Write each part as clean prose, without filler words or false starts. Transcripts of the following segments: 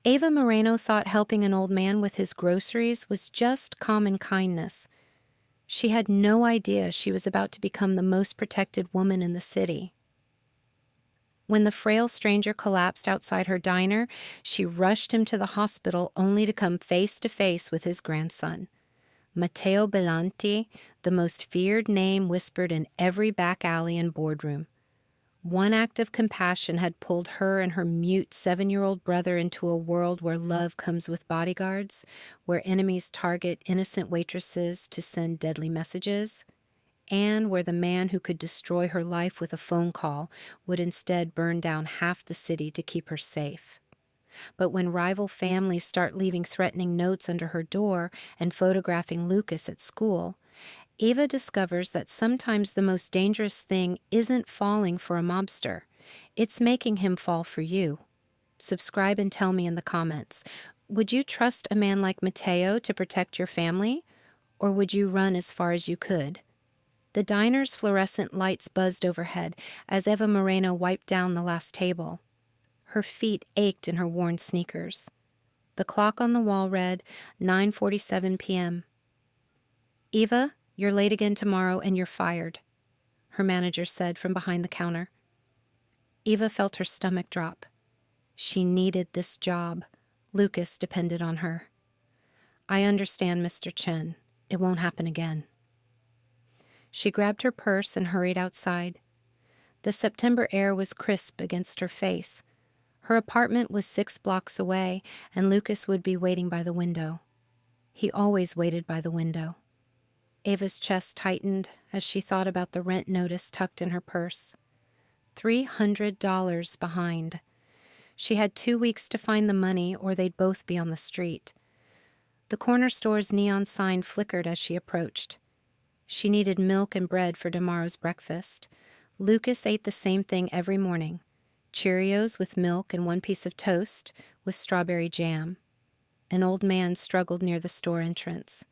Eva Moreno thought helping an old man with his groceries was just common kindness. She had no idea she was about to become the most protected woman in the city. When the frail stranger collapsed outside her diner, she rushed him to the hospital only to come face to face with his grandson. Matteo Bellanti, the most feared name whispered in every back alley and boardroom. One act of compassion had pulled her and her mute 7-year-old brother into a world where love comes with bodyguards, where enemies target innocent waitresses to send deadly messages, and where the man who could destroy her life with a phone call would instead burn down half the city to keep her safe. But when rival families start leaving threatening notes under her door and photographing Lucas at school, Eva discovers that sometimes the most dangerous thing isn't falling for a mobster. It's making him fall for you. Subscribe and tell me in the comments. Would you trust a man like Matteo to protect your family? Or would you run as far as you could? The diner's fluorescent lights buzzed overhead as Eva Moreno wiped down the last table. Her feet ached in her worn sneakers. The clock on the wall read 9:47 p.m. "Eva, you're late again tomorrow and you're fired," her manager said from behind the counter. Eva felt her stomach drop. She needed this job. Lucas depended on her. "I understand, Mr. Chen. It won't happen again." She grabbed her purse and hurried outside. The September air was crisp against her face. Her apartment was 6 blocks away, and Lucas would be waiting by the window. He always waited by the window. Eva's chest tightened as she thought about the rent notice tucked in her purse. $300 behind. She had 2 weeks to find the money or they'd both be on the street. The corner store's neon sign flickered as she approached. She needed milk and bread for tomorrow's breakfast. Lucas ate the same thing every morning. Cheerios with milk and 1 piece of toast with strawberry jam. An old man struggled near the store entrance.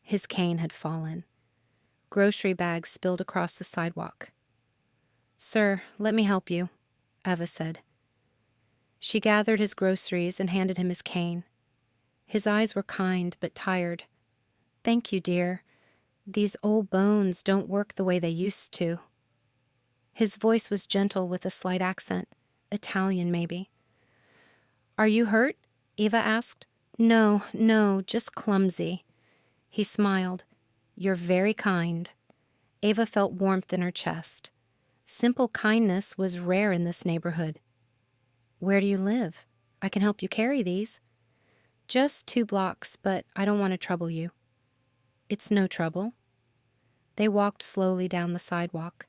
His cane had fallen. Grocery bags spilled across the sidewalk. "Sir, let me help you," Eva said. She gathered his groceries and handed him his cane. His eyes were kind but tired. "Thank you, dear. These old bones don't work the way they used to." His voice was gentle with a slight accent. Italian, maybe. "Are you hurt?" Eva asked. No, just clumsy." He smiled. "You're very kind." Eva felt warmth in her chest. Simple kindness was rare in this neighborhood. "Where do you live? I can help you carry these." "Just 2 blocks, but I don't want to trouble you." "It's no trouble." They walked slowly down the sidewalk.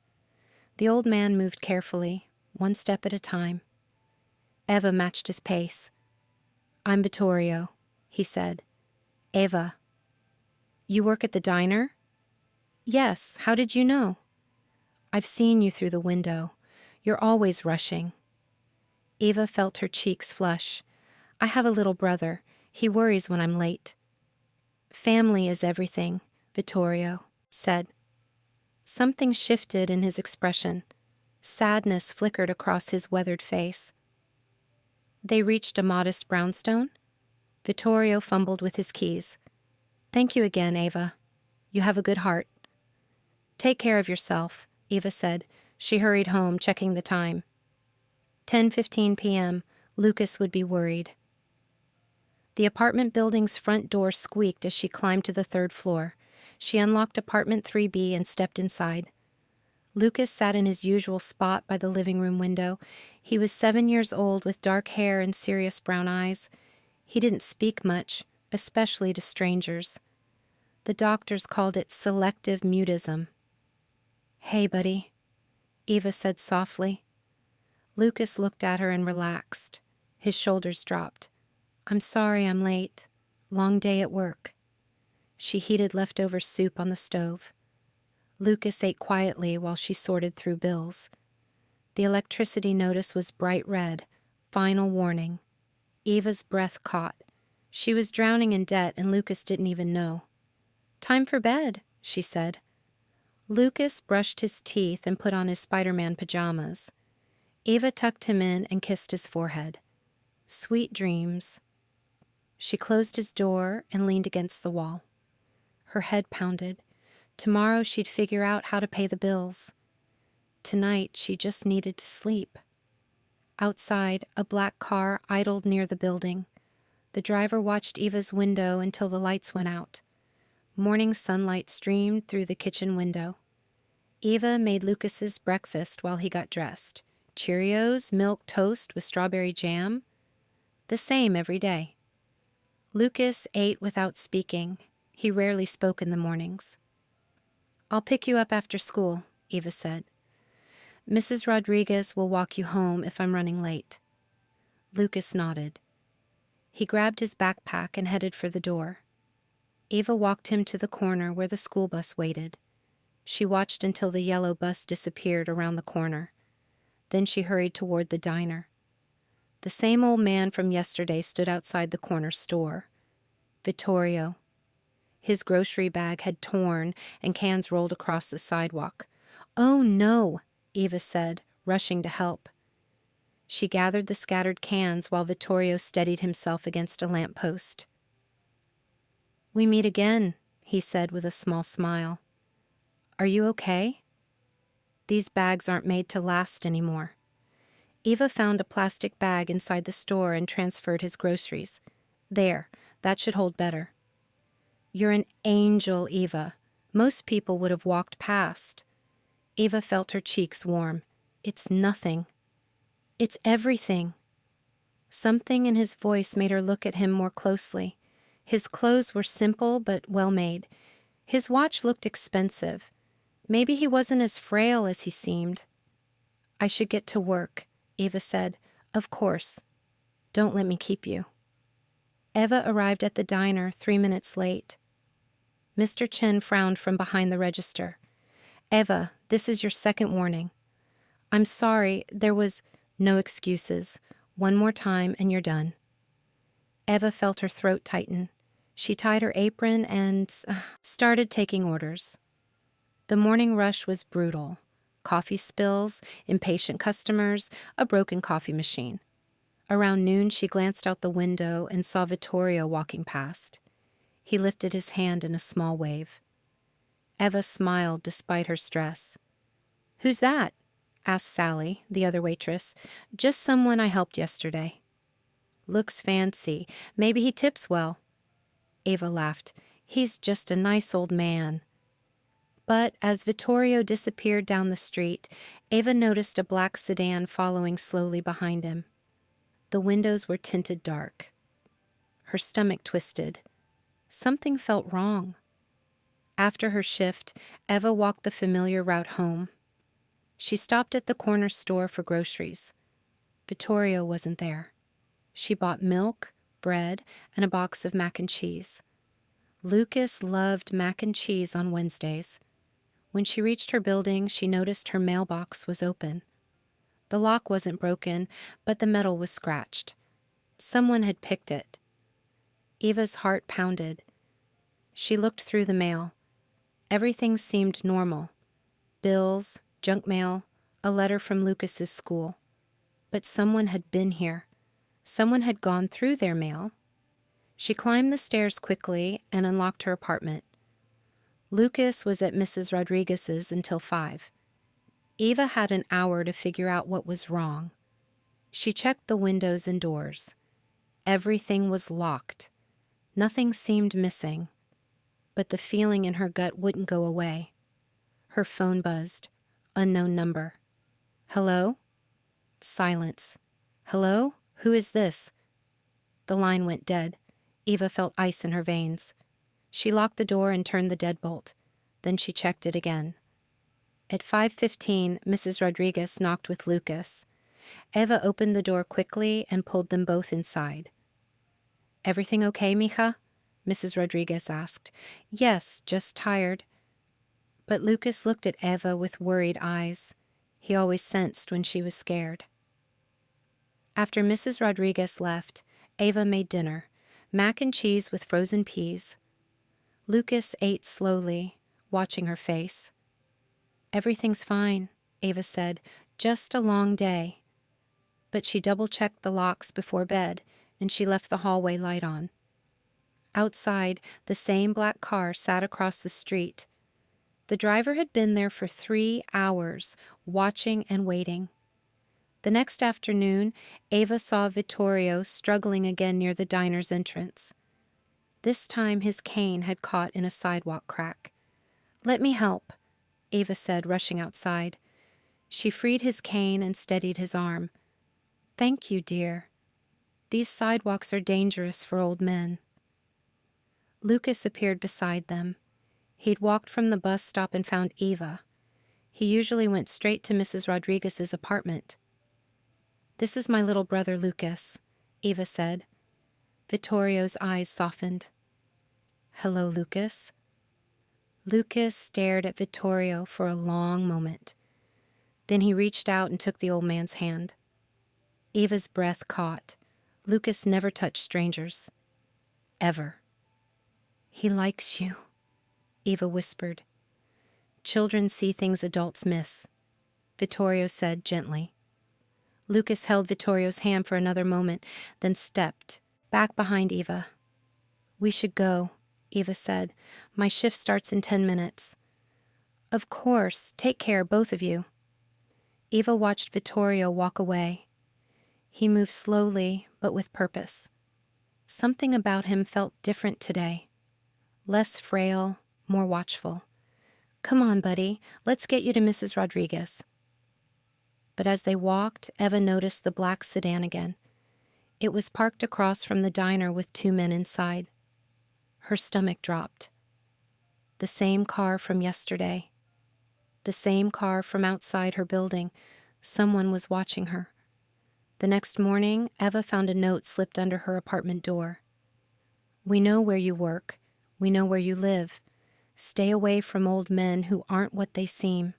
The old man moved carefully, 1 step at a time. Eva matched his pace. "I'm Vittorio," he said. "Eva." "You work at the diner?" "Yes, how did you know?" "I've seen you through the window. You're always rushing." Eva felt her cheeks flush. "I have a little brother. He worries when I'm late." "Family is everything," Vittorio said. Something shifted in his expression. Sadness flickered across his weathered face. They reached a modest brownstone. Vittorio fumbled with his keys. "Thank you again, Eva. You have a good heart." "Take care of yourself," Eva said. She hurried home, checking the time. 10:15 p.m. Lucas would be worried. The apartment building's front door squeaked as she climbed to the 3rd floor. She unlocked apartment 3B and stepped inside. Lucas sat in his usual spot by the living room window. He was 7 years old with dark hair and serious brown eyes. He didn't speak much, especially to strangers. The doctors called it selective mutism. "Hey, buddy," Eva said softly. Lucas looked at her and relaxed. His shoulders dropped. "I'm sorry I'm late. Long day at work." She heated leftover soup on the stove. Lucas ate quietly while she sorted through bills. The electricity notice was bright red. Final warning. Eva's breath caught. She was drowning in debt and Lucas didn't even know. "Time for bed," she said. Lucas brushed his teeth and put on his Spider-Man pajamas. Eva tucked him in and kissed his forehead. Sweet dreams. She closed his door and leaned against the wall. Her head pounded. Tomorrow she'd figure out how to pay the bills. Tonight she just needed to sleep. Outside, a black car idled near the building. The driver watched Eva's window until the lights went out. Morning sunlight streamed through the kitchen window. Eva made Lucas's breakfast while he got dressed. Cheerios, milk toast with strawberry jam. The same every day. Lucas ate without speaking. He rarely spoke in the mornings. "I'll pick you up after school," Eva said. "Mrs. Rodriguez will walk you home if I'm running late." Lucas nodded. He grabbed his backpack and headed for the door. Eva walked him to the corner where the school bus waited. She watched until the yellow bus disappeared around the corner. Then she hurried toward the diner. The same old man from yesterday stood outside the corner store. Vittorio. His grocery bag had torn and cans rolled across the sidewalk. "Oh, no," Eva said, rushing to help. She gathered the scattered cans while Vittorio steadied himself against a lamppost. "We meet again," he said with a small smile. "Are you okay?" "These bags aren't made to last anymore." Eva found a plastic bag inside the store and transferred his groceries. "There, that should hold better." "You're an angel, Eva. Most people would have walked past." Eva felt her cheeks warm. "It's nothing. It's everything." Something in his voice made her look at him more closely. His clothes were simple but well made. His watch looked expensive. Maybe he wasn't as frail as he seemed. "I should get to work," Eva said. "Of course. Don't let me keep you." Eva arrived at the diner 3 minutes late. Mr. Chen frowned from behind the register. "Eva, this is your second warning." "I'm sorry, there was no excuses. One more time and you're done." Eva felt her throat tighten. She tied her apron and started taking orders. The morning rush was brutal. Coffee spills, impatient customers, a broken coffee machine. Around noon, she glanced out the window and saw Vittorio walking past. He lifted his hand in a small wave. Eva smiled despite her stress. "Who's that?" asked Sally, the other waitress. "Just someone I helped yesterday." "Looks fancy. Maybe he tips well." Eva laughed. "He's just a nice old man." But as Vittorio disappeared down the street, Eva noticed a black sedan following slowly behind him. The windows were tinted dark. Her stomach twisted. Something felt wrong. After her shift, Eva walked the familiar route home. She stopped at the corner store for groceries. Vittorio wasn't there. She bought milk, bread, and a box of mac and cheese. Lucas loved mac and cheese on Wednesdays. When she reached her building, she noticed her mailbox was open. The lock wasn't broken, but the metal was scratched. Someone had picked it. Eva's heart pounded. She looked through the mail. Everything seemed normal. Bills, junk mail, a letter from Lucas's school. But someone had been here. Someone had gone through their mail. She climbed the stairs quickly and unlocked her apartment. Lucas was at Mrs. Rodriguez's until 5. Eva had an hour to figure out what was wrong. She checked the windows and doors. Everything was locked. Nothing seemed missing. But the feeling in her gut wouldn't go away. Her phone buzzed. Unknown number. "Hello?" Silence. "Hello? Who is this?" The line went dead. Eva felt ice in her veins. She locked the door and turned the deadbolt. Then she checked it again. At 5:15, Mrs. Rodriguez knocked with Lucas. Eva opened the door quickly and pulled them both inside. "Everything okay, mija?" Mrs. Rodriguez asked. "Yes, just tired." But Lucas looked at Eva with worried eyes. He always sensed when she was scared. After Mrs. Rodriguez left, Eva made dinner, mac and cheese with frozen peas. Lucas ate slowly, watching her face. "Everything's fine," Eva said. "Just a long day." but she double-checked the locks before bed, and she left the hallway light on. Outside, the same black car sat across the street. The driver had been there for 3 hours, watching and waiting. The next afternoon, Eva saw Vittorio struggling again near the diner's entrance. This time his cane had caught in a sidewalk crack. "Let me help," Eva said, rushing outside. She freed his cane and steadied his arm. "Thank you, dear. These sidewalks are dangerous for old men." Lucas appeared beside them. He'd walked from the bus stop and found Eva. He usually went straight to Mrs. Rodriguez's apartment. "This is my little brother, Lucas," Eva said. Vittorio's eyes softened. "Hello, Lucas." Lucas stared at Vittorio for a long moment. Then he reached out and took the old man's hand. Eva's breath caught. Lucas never touched strangers. Ever. "He likes you," Eva whispered. "Children see things adults miss," Vittorio said gently. Lucas held Vittorio's hand for another moment, then stepped back behind Eva. "We should go," Eva said. "My shift starts in 10 minutes." "Of course. Take care, both of you." Eva watched Vittorio walk away. He moved slowly, but with purpose. Something about him felt different today. Less frail, more watchful. "Come on, buddy. Let's get you to Mrs. Rodriguez." But as they walked, Eva noticed the black sedan again. It was parked across from the diner with 2 men inside. Her stomach dropped. The same car from yesterday. The same car from outside her building. Someone was watching her. The next morning, Eva found a note slipped under her apartment door. "We know where you work. We know where you live. Stay away from old men who aren't what they seem."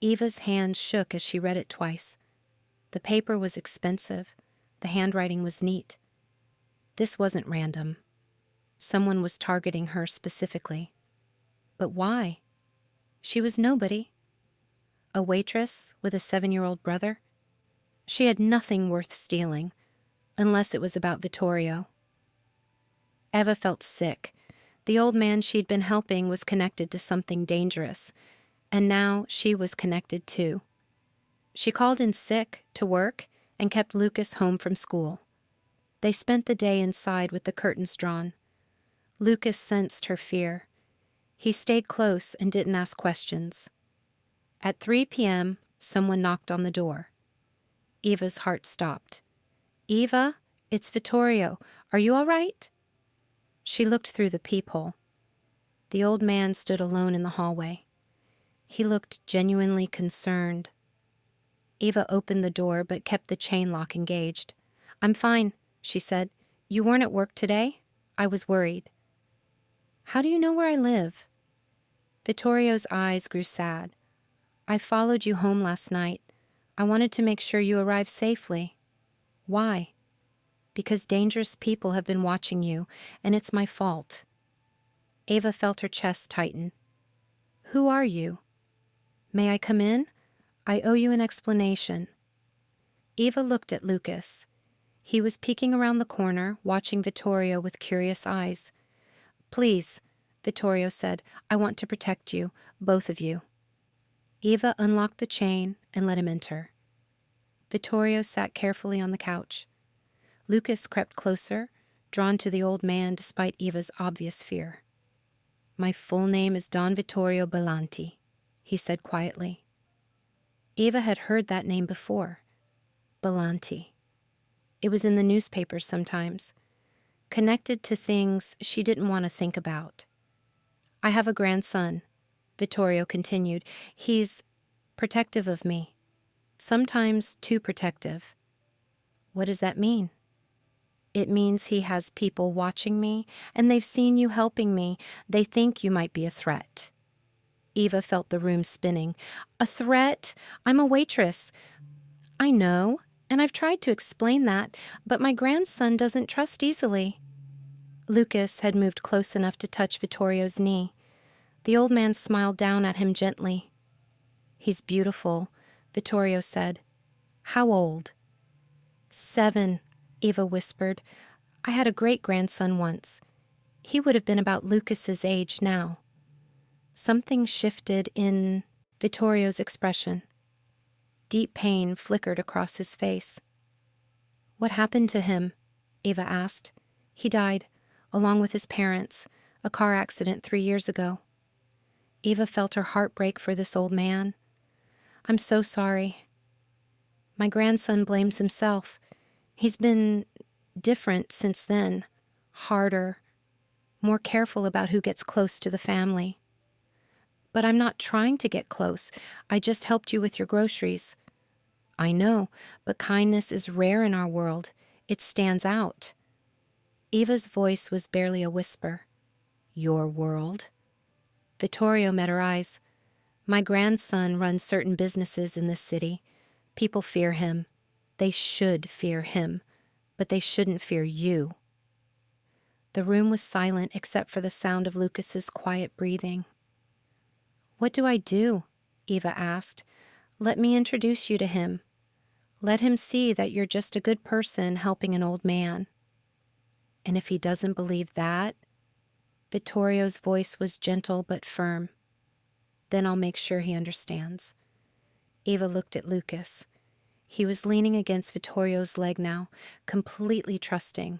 Eva's hand shook as she read it twice. The paper was expensive. The handwriting was neat. This wasn't random. Someone was targeting her specifically. But why? She was nobody. A waitress with a 7-year-old brother? She had nothing worth stealing, unless it was about Vittorio. Eva felt sick. The old man she'd been helping was connected to something dangerous, and now she was connected too. She called in sick to work and kept Lucas home from school. They spent the day inside with the curtains drawn. Lucas sensed her fear. He stayed close and didn't ask questions. At 3 p.m., someone knocked on the door. Eva's heart stopped. "Eva, it's Vittorio. Are you all right?" She looked through the peephole. The old man stood alone in the hallway. He looked genuinely concerned. Eva opened the door but kept the chain lock engaged. "I'm fine," she said. "You weren't at work today? I was worried." "How do you know where I live?" Vittorio's eyes grew sad. "I followed you home last night. I wanted to make sure you arrived safely." "Why?" "Because dangerous people have been watching you, and it's my fault." Eva felt her chest tighten. "Who are you?" "May I come in? I owe you an explanation." Eva looked at Lucas. He was peeking around the corner, watching Vittorio with curious eyes. "Please," Vittorio said, "I want to protect you, both of you." Eva unlocked the chain and let him enter. Vittorio sat carefully on the couch. Lucas crept closer, drawn to the old man despite Eva's obvious fear. "My full name is Don Vittorio Bellanti," he said quietly. Eva had heard that name before. Bellanti. It was in the newspapers sometimes, connected to things she didn't want to think about. "I have a grandson," Vittorio continued. "He's protective of me. Sometimes too protective." "What does that mean?" "It means he has people watching me, and they've seen you helping me. They think you might be a threat." Eva felt the room spinning. "A threat? I'm a waitress." "I know, and I've tried to explain that, but my grandson doesn't trust easily." Lucas had moved close enough to touch Vittorio's knee. The old man smiled down at him gently. "He's beautiful," Vittorio said. "How old?" 7, Eva whispered. I had a great-grandson once. He would have been about Lucas's age now. Something shifted in Vittorio's expression. Deep pain flickered across his face. What happened to him? Eva asked. He died, along with his parents, a car accident 3 years ago. Eva felt her heart break for this old man. I'm so sorry. My grandson blames himself. He's been different since then, harder, more careful about who gets close to the family. But I'm not trying to get close. I just helped you with your groceries. I know, but kindness is rare in our world. It stands out. Eva's voice was barely a whisper. Your world? Vittorio met her eyes. My grandson runs certain businesses in this city. People fear him. They should fear him, but they shouldn't fear you. The room was silent except for the sound of Lucas's quiet breathing. What do I do? Eva asked. Let me introduce you to him. Let him see that you're just a good person helping an old man. And if he doesn't believe that? Vittorio's voice was gentle but firm. Then I'll make sure he understands. Eva looked at Lucas. He was leaning against Vittorio's leg now, completely trusting.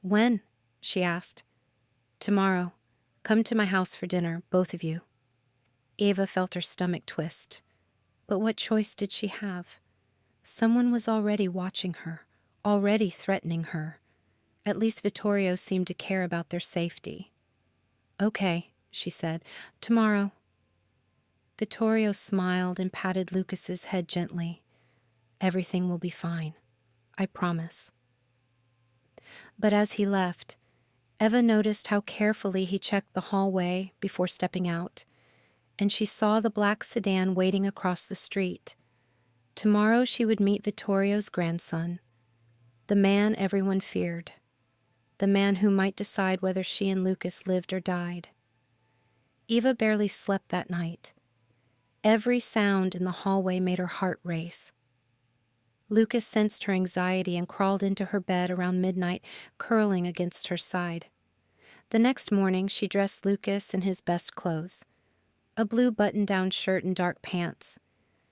When? She asked. Tomorrow. Come to my house for dinner, both of you. Eva felt her stomach twist. But what choice did she have? Someone was already watching her, already threatening her. At least Vittorio seemed to care about their safety. Okay, she said. Tomorrow. Vittorio smiled and patted Lucas's head gently. Everything will be fine. I promise. But as he left, Eva noticed how carefully he checked the hallway before stepping out, and she saw the black sedan waiting across the street. Tomorrow she would meet Vittorio's grandson, the man everyone feared, the man who might decide whether she and Lucas lived or died. Eva barely slept that night. Every sound in the hallway made her heart race. Lucas sensed her anxiety and crawled into her bed around midnight, curling against her side. The next morning, she dressed Lucas in his best clothes, a blue button-down shirt and dark pants.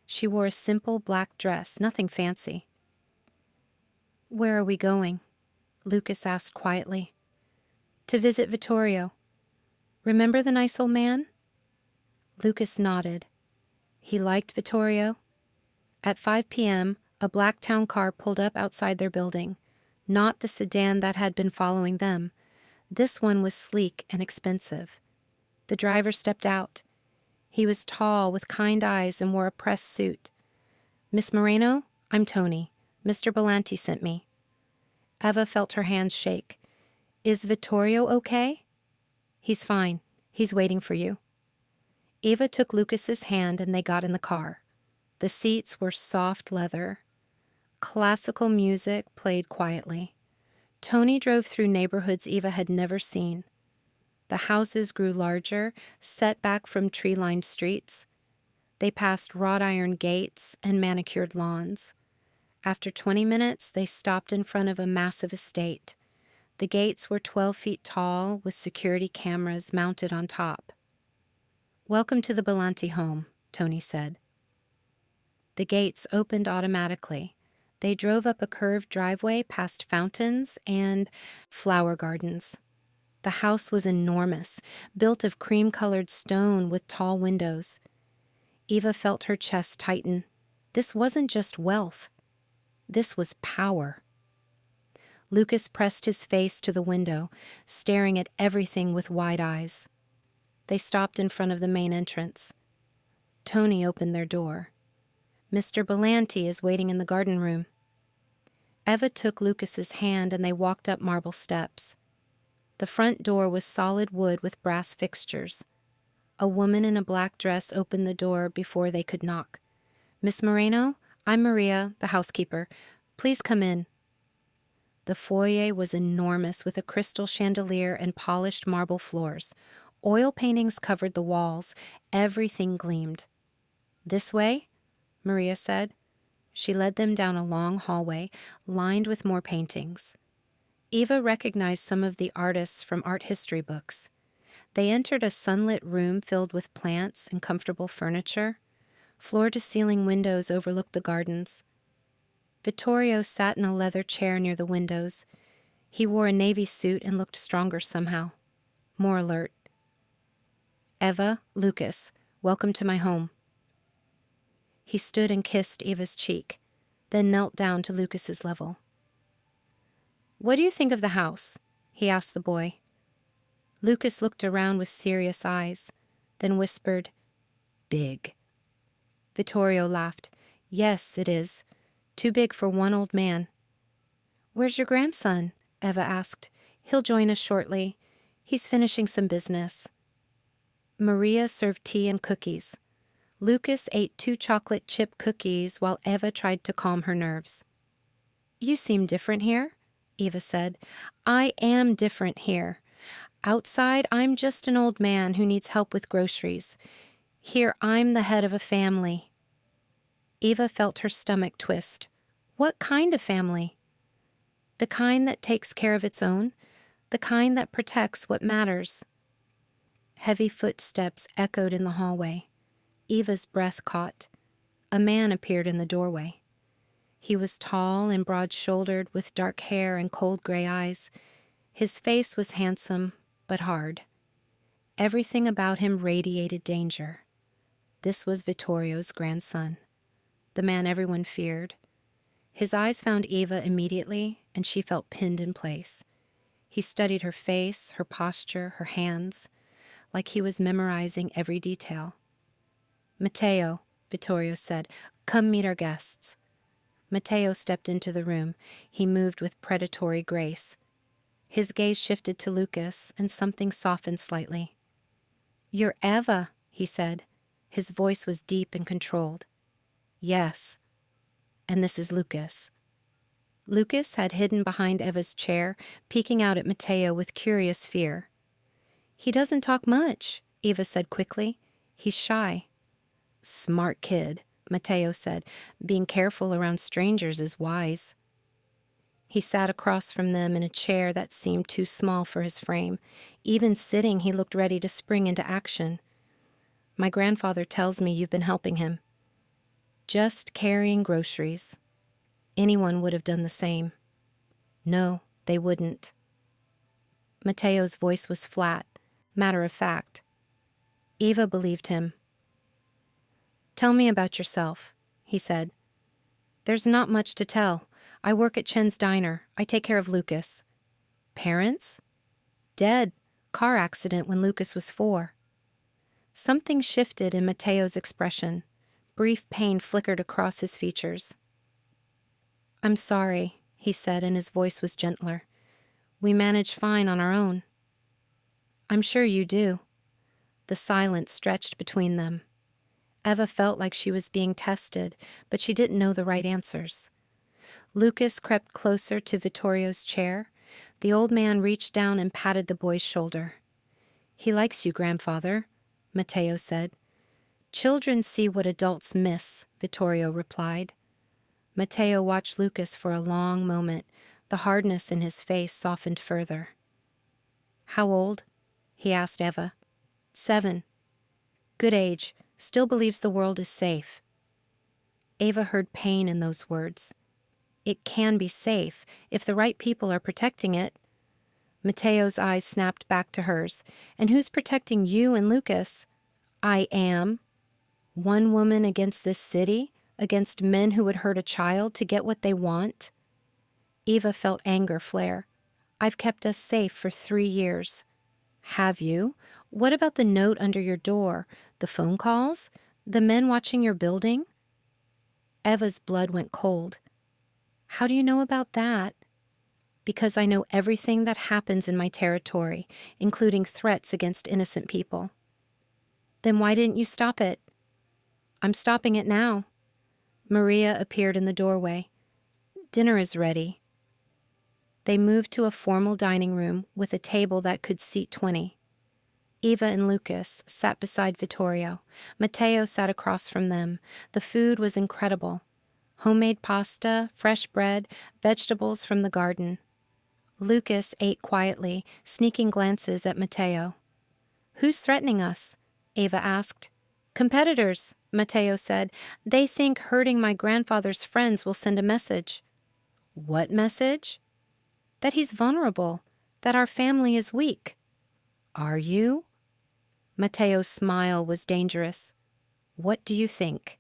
She wore a simple black dress, nothing fancy. Where are we going? Lucas asked quietly. To visit Vittorio. Remember the nice old man? Lucas nodded. He liked Vittorio. At 5 p.m., a black town car pulled up outside their building, not the sedan that had been following them. This one was sleek and expensive. The driver stepped out. He was tall, with kind eyes, and wore a pressed suit. Miss Moreno, I'm Tony. Mr. Bellanti sent me. Eva felt her hands shake. Is Vittorio okay? He's fine. He's waiting for you. Eva took Lucas's hand and they got in the car. The seats were soft leather. Classical music played quietly. Tony drove through neighborhoods Eva had never seen. The houses grew larger, set back from tree-lined streets. They passed wrought iron gates and manicured lawns. After 20 minutes, they stopped in front of a massive estate. The gates were 12 feet tall, with security cameras mounted on top. Welcome to the Bellanti home, Tony said. The gates opened automatically. They drove up a curved driveway past fountains and flower gardens. The house was enormous, built of cream-colored stone with tall windows. Eva felt her chest tighten. This wasn't just wealth. This was power. Lucas pressed his face to the window, staring at everything with wide eyes. They stopped in front of the main entrance. Tony opened their door. Mr. Bellanti is waiting in the garden room. Eva took Lucas's hand and they walked up marble steps. The front door was solid wood with brass fixtures. A woman in a black dress opened the door before they could knock. Miss Moreno, I'm Maria, the housekeeper. Please come in. The foyer was enormous with a crystal chandelier and polished marble floors. Oil paintings covered the walls. Everything gleamed. This way? Maria said. She led them down a long hallway lined with more paintings. Eva recognized some of the artists from art history books. They entered a sunlit room filled with plants and comfortable furniture. Floor-to-ceiling windows overlooked the gardens. Vittorio sat in a leather chair near the windows. He wore a navy suit and looked stronger somehow, more alert. "Eva, Lucas, welcome to my home." He stood and kissed Eva's cheek, then knelt down to Lucas's level. "What do you think of the house?" he asked the boy. Lucas looked around with serious eyes, then whispered, "Big." Vittorio laughed. "Yes, it is. Too big for one old man." "Where's your grandson?" Eva asked. "He'll join us shortly. He's finishing some business." Maria served tea and cookies. Lucas ate 2 chocolate chip cookies while Eva tried to calm her nerves. "You seem different here," Eva said. "I am different here. Outside, I'm just an old man who needs help with groceries. Here, I'm the head of a family." Eva felt her stomach twist. "What kind of family?" "The kind that takes care of its own, the kind that protects what matters." Heavy footsteps echoed in the hallway. Eva's breath caught. A man appeared in the doorway. He was tall and broad-shouldered with dark hair and cold gray eyes. His face was handsome, but hard. Everything about him radiated danger. This was Vittorio's grandson, the man everyone feared. His eyes found Eva immediately, and she felt pinned in place. He studied her face, her posture, her hands, like he was memorizing every detail. "Matteo," Vittorio said, "come meet our guests." Matteo stepped into the room. He moved with predatory grace. His gaze shifted to Lucas, and something softened slightly. "You're Eva," he said. His voice was deep and controlled. "Yes. And this is Lucas." Lucas had hidden behind Eva's chair, peeking out at Matteo with curious fear. "He doesn't talk much," Eva said quickly. "He's shy." "Smart kid," Matteo said. "Being careful around strangers is wise." He sat across from them in a chair that seemed too small for his frame. Even sitting, he looked ready to spring into action. "My grandfather tells me you've been helping him." "Just carrying groceries. Anyone would have done the same." "No, they wouldn't." Matteo's voice was flat, matter of fact. Eva believed him. "Tell me about yourself," he said. "There's not much to tell. I work at Chen's Diner. I take care of Lucas." "Parents?" "Dead. Car accident when Lucas was 4. Something shifted in Matteo's expression. Brief pain flickered across his features. "I'm sorry," he said, and his voice was gentler. "We manage fine on our own." "I'm sure you do." The silence stretched between them. Eva felt like she was being tested, but she didn't know the right answers. Lucas crept closer to Vittorio's chair. The old man reached down and patted the boy's shoulder. "He likes you, grandfather," Matteo said. "Children see what adults miss," Vittorio replied. Matteo watched Lucas for a long moment. The hardness in his face softened further. "How old?" he asked Eva. 7. "Good age. Still believes the world is safe." Eva heard pain in those words. It can be safe if the right people are protecting it. Matteo's eyes snapped back to hers. "And who's protecting you and Lucas?" "I am." "One woman against this city? Against men who would hurt a child to get what they want?" Eva felt anger flare. "I've kept us safe for 3 years." "Have you? What about the note under your door? The phone calls? The men watching your building?" Eva's blood went cold. "How do you know about that?" "Because I know everything that happens in my territory, including threats against innocent people." "Then why didn't you stop it?" "I'm stopping it now." Maria appeared in the doorway. "Dinner is ready." They moved to a formal dining room with a table that could seat 20. Eva and Lucas sat beside Vittorio. Matteo sat across from them. The food was incredible. Homemade pasta, fresh bread, vegetables from the garden. Lucas ate quietly, sneaking glances at Matteo. "Who's threatening us?" Eva asked. "Competitors," Matteo said. "They think hurting my grandfather's friends will send a message." "What message?" "That he's vulnerable, that our family is weak." "Are you?" Matteo's smile was dangerous. "What do you think?"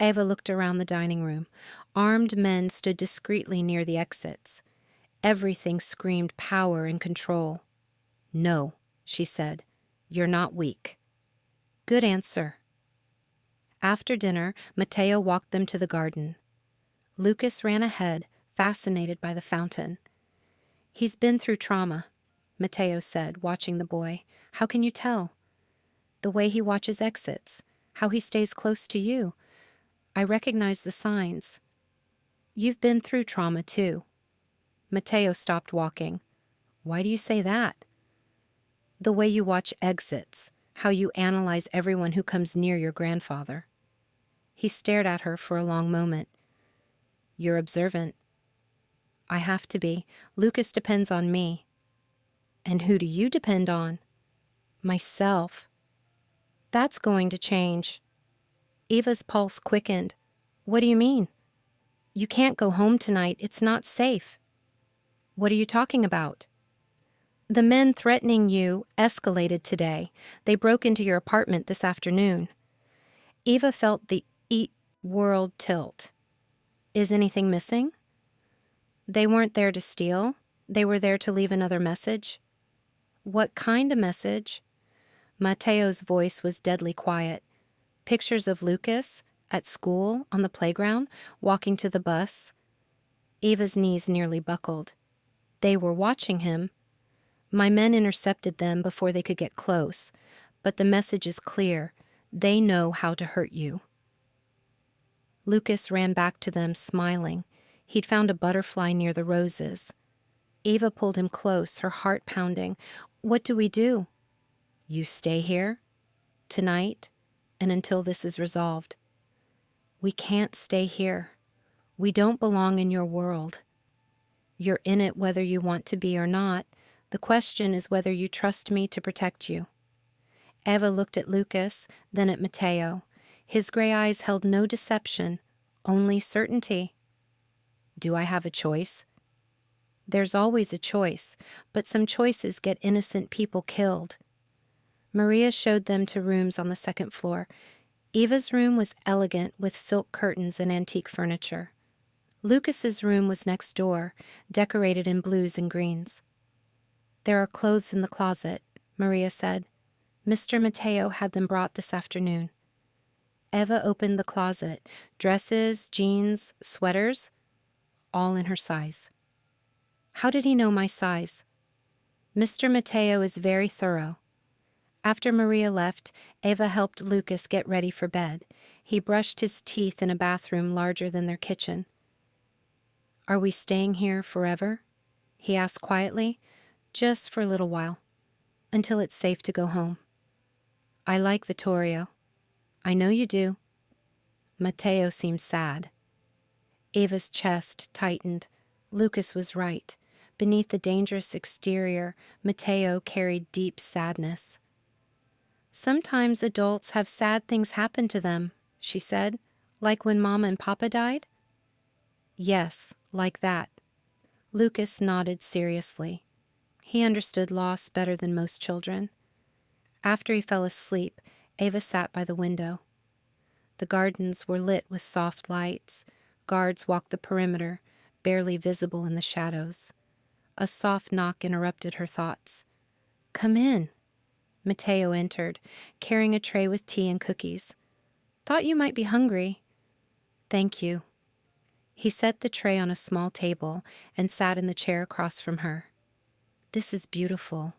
Eva looked around the dining room. Armed men stood discreetly near the exits. Everything screamed power and control. "No," she said. "You're not weak." "Good answer." After dinner, Matteo walked them to the garden. Lucas ran ahead, fascinated by the fountain. "He's been through trauma," Matteo said, watching the boy. "How can you tell?" "The way he watches exits, how he stays close to you. I recognize the signs." "You've been through trauma, too." Matteo stopped walking. "Why do you say that?" "The way you watch exits, how you analyze everyone who comes near your grandfather." He stared at her for a long moment. "You're observant." "I have to be. Lucas depends on me." "And who do you depend on?" "Myself." "That's going to change." Eva's pulse quickened. "What do you mean?" "You can't go home tonight. It's not safe." "What are you talking about?" "The men threatening you escalated today. They broke into your apartment this afternoon." Eva felt the world tilt. "Is anything missing?" "They weren't there to steal. They were there to leave another message." "What kind of message?" Matteo's voice was deadly quiet. "Pictures of Lucas, at school, on the playground, walking to the bus." Eva's knees nearly buckled. "They were watching him. My men intercepted them before they could get close. But the message is clear. They know how to hurt you." Lucas ran back to them, smiling. He'd found a butterfly near the roses. Eva pulled him close, her heart pounding. "What do we do?" "You stay here, tonight, and until this is resolved." "We can't stay here. We don't belong in your world. You're in it whether you want to be or not. The question is whether you trust me to protect you." Eva looked at Lucas, then at Matteo. His gray eyes held no deception, only certainty. "Do I have a choice?" "There's always a choice, but some choices get innocent people killed." Maria showed them to rooms on the second floor. Eva's room was elegant with silk curtains and antique furniture. Lucas's room was next door, decorated in blues and greens. "There are clothes in the closet," Maria said. "Mr. Matteo had them brought this afternoon." Eva opened the closet. Dresses, jeans, sweaters, all in her size. "How did he know my size?" "Mr. Matteo is very thorough." After Maria left, Eva helped Lucas get ready for bed. He brushed his teeth in a bathroom larger than their kitchen. "Are we staying here forever?" he asked quietly. "Just for a little while, until it's safe to go home." "I like Vittorio." "I know you do." Matteo seemed sad. Eva's chest tightened. Lucas was right. Beneath the dangerous exterior, Matteo carried deep sadness. "Sometimes adults have sad things happen to them," she said. "Like when Mama and Papa died?" "Yes, like that." Lucas nodded seriously. He understood loss better than most children. After he fell asleep, Eva sat by the window. The gardens were lit with soft lights. Guards walked the perimeter, barely visible in the shadows. A soft knock interrupted her thoughts. "Come in." Matteo entered, carrying a tray with tea and cookies. "Thought you might be hungry." "Thank you." He set the tray on a small table and sat in the chair across from her. "This is beautiful,"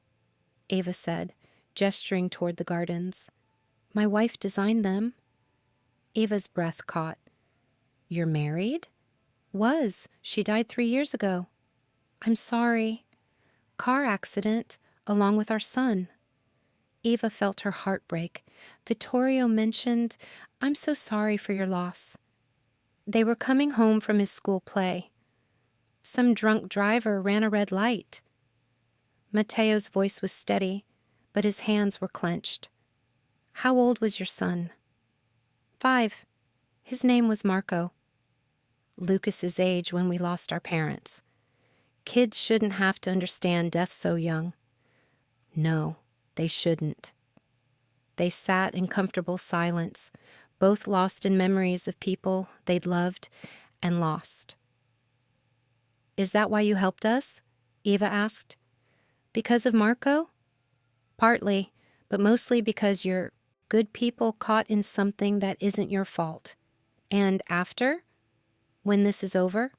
Eva said, gesturing toward the gardens. "My wife designed them." Eva's breath caught. "You're married?" "Was. She died 3 years ago." "I'm sorry." "Car accident, along with our son." Eva felt her heart break. Vittorio mentioned, "I'm so sorry for your loss." They were coming home from his school play. Some drunk driver ran a red light. Matteo's voice was steady, but his hands were clenched. How old was your son? 5. His name was Marco. Lucas's age when we lost our parents. Kids shouldn't have to understand death so young. No, they shouldn't. They sat in comfortable silence, both lost in memories of people they'd loved and lost. Is that why you helped us? Eva asked. Because of Marco? Partly, but mostly because you're good people caught in something that isn't your fault. And after? When this is over?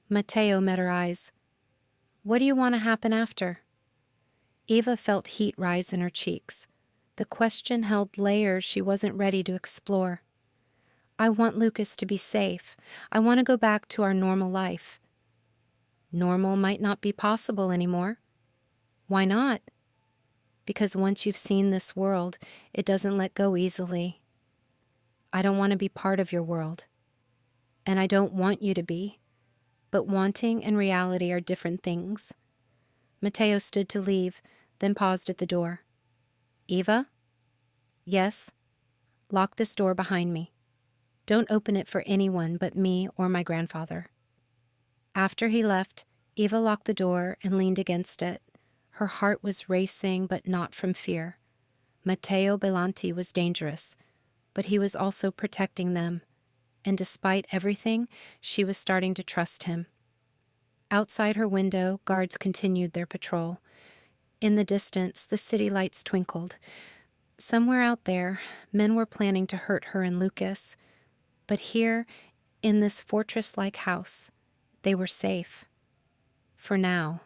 Matteo met her eyes. What do you want to happen after? Eva felt heat rise in her cheeks. The question held layers she wasn't ready to explore. I want Lucas to be safe. I want to go back to our normal life. Normal might not be possible anymore. Why not? Because once you've seen this world, it doesn't let go easily. I don't want to be part of your world. And I don't want you to be. But wanting and reality are different things. Matteo stood to leave, then paused at the door. Eva? Yes? Lock this door behind me. Don't open it for anyone but me or my grandfather. After he left, Eva locked the door and leaned against it. Her heart was racing, but not from fear. Matteo Bellanti was dangerous, but he was also protecting them, and despite everything, she was starting to trust him. Outside her window, guards continued their patrol. In the distance, the city lights twinkled. Somewhere out there, men were planning to hurt her and Lucas. But here, in this fortress-like house, they were safe. For now.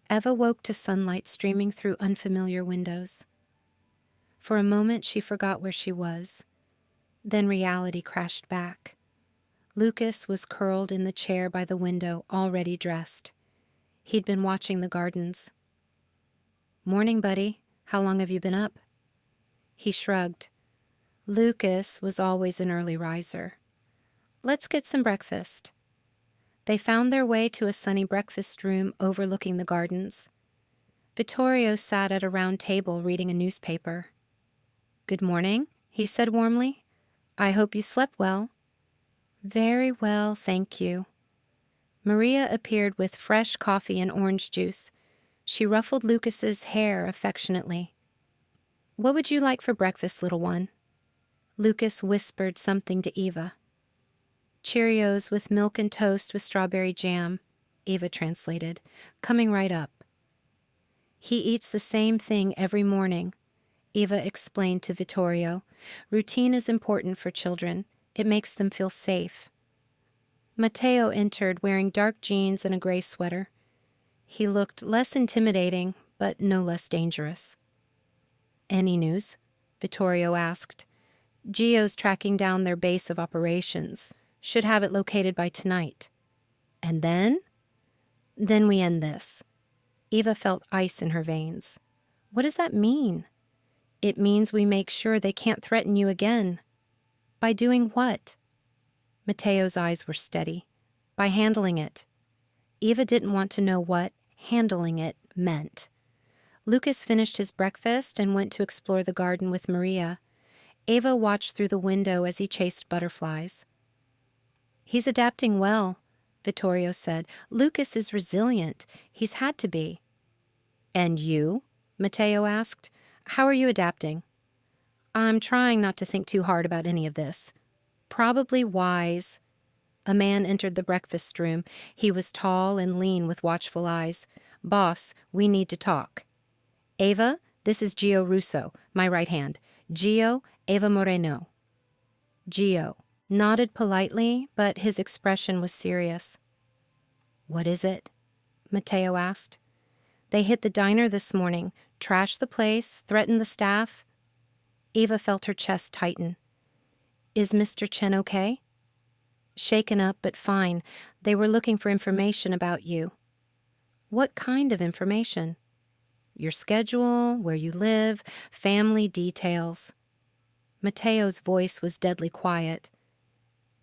Eva woke to sunlight streaming through unfamiliar windows. For a moment, she forgot where she was. Then reality crashed back. Lucas was curled in the chair by the window, already dressed. He'd been watching the gardens. Morning, buddy. How long have you been up? He shrugged. Lucas was always an early riser. Let's get some breakfast. They found their way to a sunny breakfast room overlooking the gardens. Vittorio sat at a round table reading a newspaper. Good morning, he said warmly. I hope you slept well. Very well, thank you. Maria appeared with fresh coffee and orange juice. She ruffled Lucas's hair affectionately. What would you like for breakfast, little one? Lucas whispered something to Eva. Cheerios with milk and toast with strawberry jam, Eva translated, coming right up. He eats the same thing every morning, Eva explained to Vittorio. Routine is important for children. It makes them feel safe. Matteo entered wearing dark jeans and a gray sweater. He looked less intimidating, but no less dangerous. Any news? Vittorio asked. Gio's tracking down their base of operations. Should have it located by tonight. And then? Then we end this. Eva felt ice in her veins. What does that mean? It means we make sure they can't threaten you again. By doing what? Matteo's eyes were steady. By handling it. Eva didn't want to know what handling it meant. Lucas finished his breakfast and went to explore the garden with Maria. Eva watched through the window as he chased butterflies. He's adapting well, Vittorio said. Lucas is resilient. He's had to be. And you? Matteo asked. How are you adapting? I'm trying not to think too hard about any of this. Probably wise. A man entered the breakfast room. He was tall and lean with watchful eyes. Boss, we need to talk. Eva, this is Gio Russo, my right hand. Gio, Eva Moreno. Gio nodded politely, but his expression was serious. What is it? Matteo asked. They hit the diner this morning, trashed the place, threatened the staff. Eva felt her chest tighten. Is Mr. Chen okay? Shaken up, but fine. They were looking for information about you. What kind of information? Your schedule, where you live, family details. Matteo's voice was deadly quiet.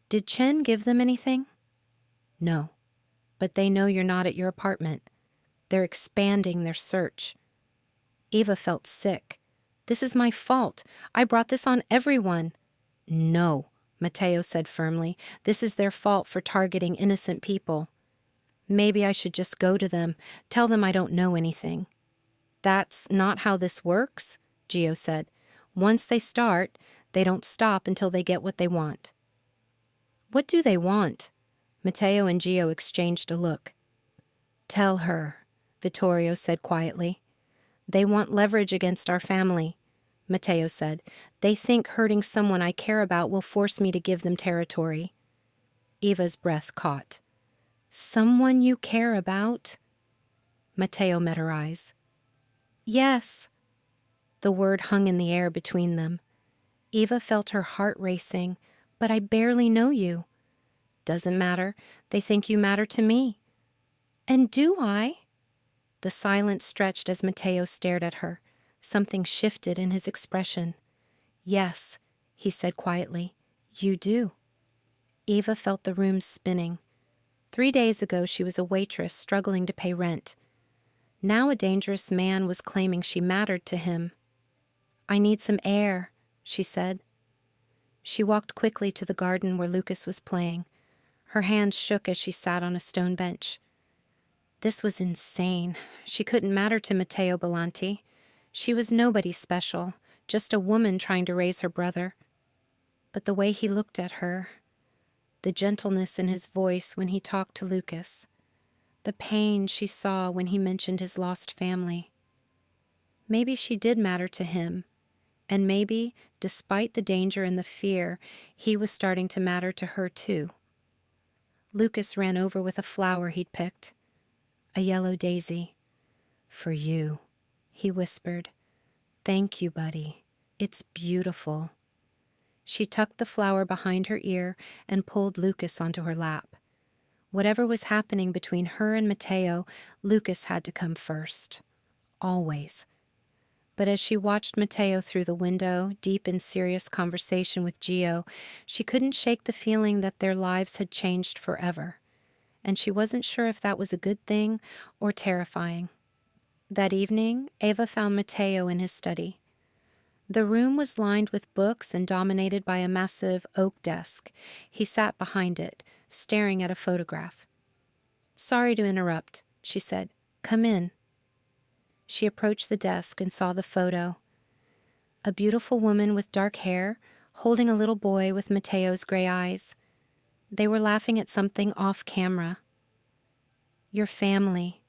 Did Chen give them anything? No, but they know you're not at your apartment. They're expanding their search. Eva felt sick. This is my fault. I brought this on everyone. No, Matteo said firmly. This is their fault for targeting innocent people. Maybe I should just go to them, tell them I don't know anything. That's not how this works, Gio said. Once they start, they don't stop until they get what they want. What do they want? Matteo and Gio exchanged a look. Tell her, Vittorio said quietly. They want leverage against our family, Matteo said. They think hurting someone I care about will force me to give them territory. Eva's breath caught. Someone you care about? Matteo met her eyes. Yes. The word hung in the air between them. Eva felt her heart racing. But I barely know you. Doesn't matter. They think you matter to me. And do I? The silence stretched as Matteo stared at her. Something shifted in his expression. Yes, he said quietly. You do. Eva felt the room spinning. 3 days ago she was a waitress struggling to pay rent. Now a dangerous man was claiming she mattered to him. I need some air, she said. She walked quickly to the garden where Lucas was playing. Her hands shook as she sat on a stone bench. This was insane. She couldn't matter to Matteo Bellanti. She was nobody special, just a woman trying to raise her brother. But the way he looked at her, the gentleness in his voice when he talked to Lucas, the pain she saw when he mentioned his lost family. Maybe she did matter to him, and maybe, despite the danger and the fear, he was starting to matter to her too. Lucas ran over with a flower he'd picked, a yellow daisy. For you, he whispered. Thank you, buddy. It's beautiful. She tucked the flower behind her ear and pulled Lucas onto her lap. Whatever was happening between her and Matteo, Lucas had to come first. Always. But as she watched Matteo through the window, deep in serious conversation with Gio, she couldn't shake the feeling that their lives had changed forever. And she wasn't sure if that was a good thing or terrifying. That evening, Eva found Matteo in his study. The room was lined with books and dominated by a massive oak desk. He sat behind it, staring at a photograph. Sorry to interrupt, she said. Come in. She approached the desk and saw the photo. A beautiful woman with dark hair, holding a little boy with Matteo's gray eyes. They were laughing at something off camera. Your family,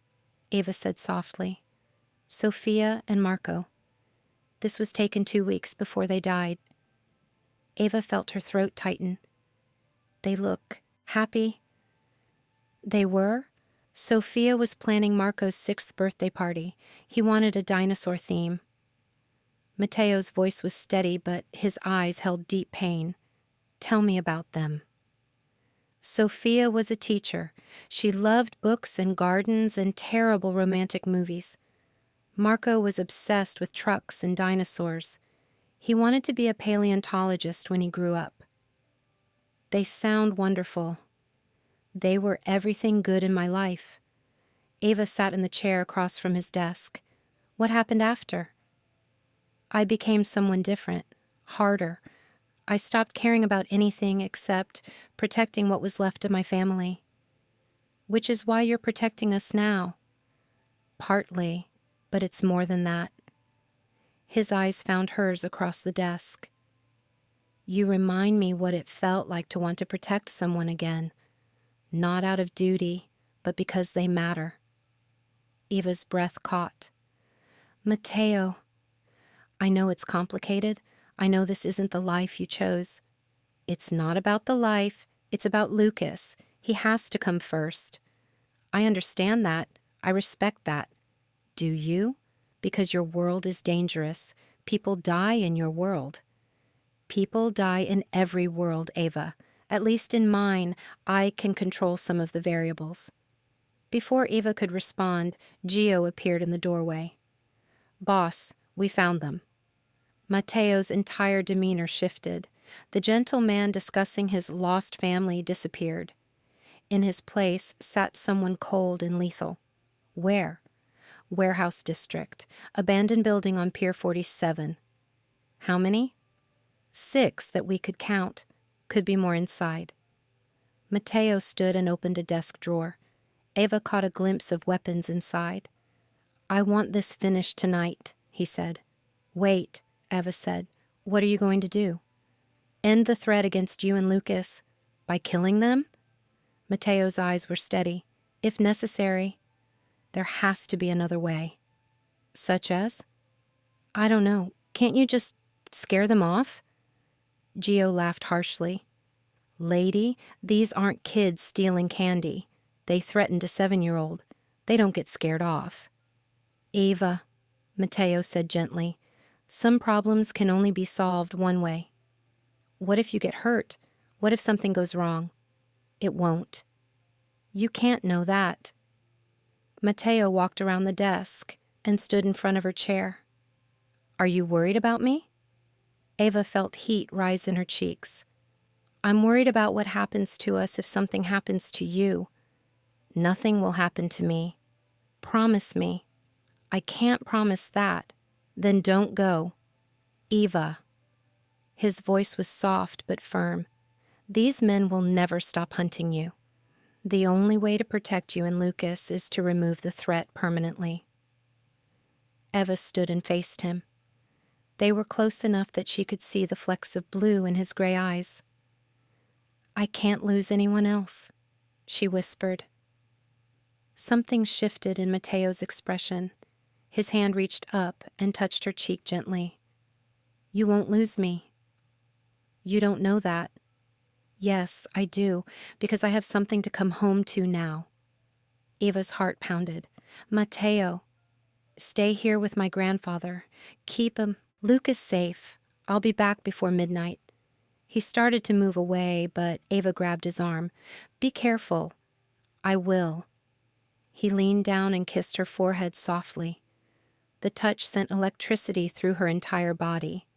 Eva said softly. Sophia and Marco. This was taken 2 weeks before they died. Eva felt her throat tighten. They look happy. They were. Sophia was planning Marco's 6th birthday party. He wanted a dinosaur theme. Matteo's voice was steady, but his eyes held deep pain. Tell me about them. Sophia was a teacher. She loved books and gardens and terrible romantic movies. Marco was obsessed with trucks and dinosaurs. He wanted to be a paleontologist when he grew up. They sound wonderful. They were everything good in my life. Eva sat in the chair across from his desk. What happened after? I became someone different, harder. I stopped caring about anything except protecting what was left of my family. Which is why you're protecting us now. Partly, but it's more than that. His eyes found hers across the desk. You remind me what it felt like to want to protect someone again. Not out of duty, but because they matter. Eva's breath caught. Matteo. I know it's complicated. I know this isn't the life you chose. It's not about the life. It's about Lucas. He has to come first. I understand that. I respect that. Do you? Because your world is dangerous. People die in your world. People die in every world, Eva. At least in mine, I can control some of the variables. Before Eva could respond, Gio appeared in the doorway. Boss, we found them. Matteo's entire demeanor shifted. The gentle man discussing his lost family disappeared. In his place sat someone cold and lethal. Where? Warehouse district. Abandoned building on Pier 47. How many? 6 that we could count. Could be more inside. Matteo stood and opened a desk drawer. Eva caught a glimpse of weapons inside. I want this finished tonight, he said. Wait, Eva said. What are you going to do? End the threat against you and Lucas. By killing them? Matteo's eyes were steady. If necessary. There has to be another way. Such as? I don't know. Can't you just scare them off? Gio laughed harshly. Lady, these aren't kids stealing candy. They threatened a 7-year-old. They don't get scared off. Eva, Matteo said gently, some problems can only be solved one way. What if you get hurt? What if something goes wrong? It won't. You can't know that. Matteo walked around the desk and stood in front of her chair. Are you worried about me? Eva felt heat rise in her cheeks. I'm worried about what happens to us if something happens to you. Nothing will happen to me. Promise me. I can't promise that. Then don't go. Eva. His voice was soft but firm. These men will never stop hunting you. The only way to protect you and Lucas is to remove the threat permanently. Eva stood and faced him. They were close enough that she could see the flecks of blue in his gray eyes. I can't lose anyone else, she whispered. Something shifted in Matteo's expression. His hand reached up and touched her cheek gently. You won't lose me. You don't know that. Yes, I do, because I have something to come home to now. Eva's heart pounded. Matteo, stay here with my grandfather. Keep Lucas safe. I'll be back before midnight. He started to move away, but Eva grabbed his arm. Be careful. I will. He leaned down and kissed her forehead softly. The touch sent electricity through her entire body.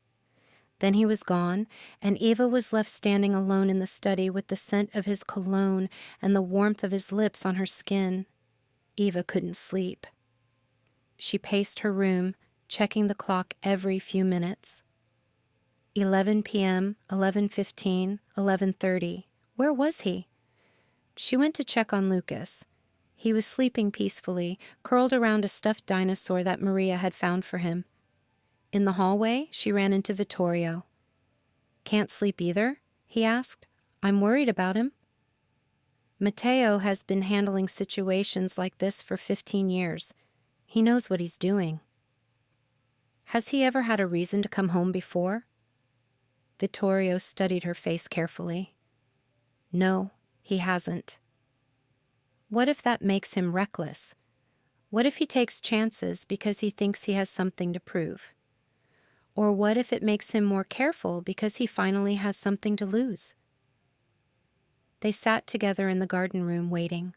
Then he was gone, and Eva was left standing alone in the study with the scent of his cologne and the warmth of his lips on her skin. Eva couldn't sleep. She paced her room, checking the clock every few minutes. 11 p.m., 11:15, 11:30. Where was he? She went to check on Lucas. He was sleeping peacefully, curled around a stuffed dinosaur that Maria had found for him. In the hallway, she ran into Vittorio. Can't sleep either? He asked. I'm worried about him. Matteo has been handling situations like this for 15 years. He knows what he's doing. Has he ever had a reason to come home before? Vittorio studied her face carefully. No, he hasn't. What if that makes him reckless? What if he takes chances because he thinks he has something to prove? Or what if it makes him more careful because he finally has something to lose? They sat together in the garden room waiting.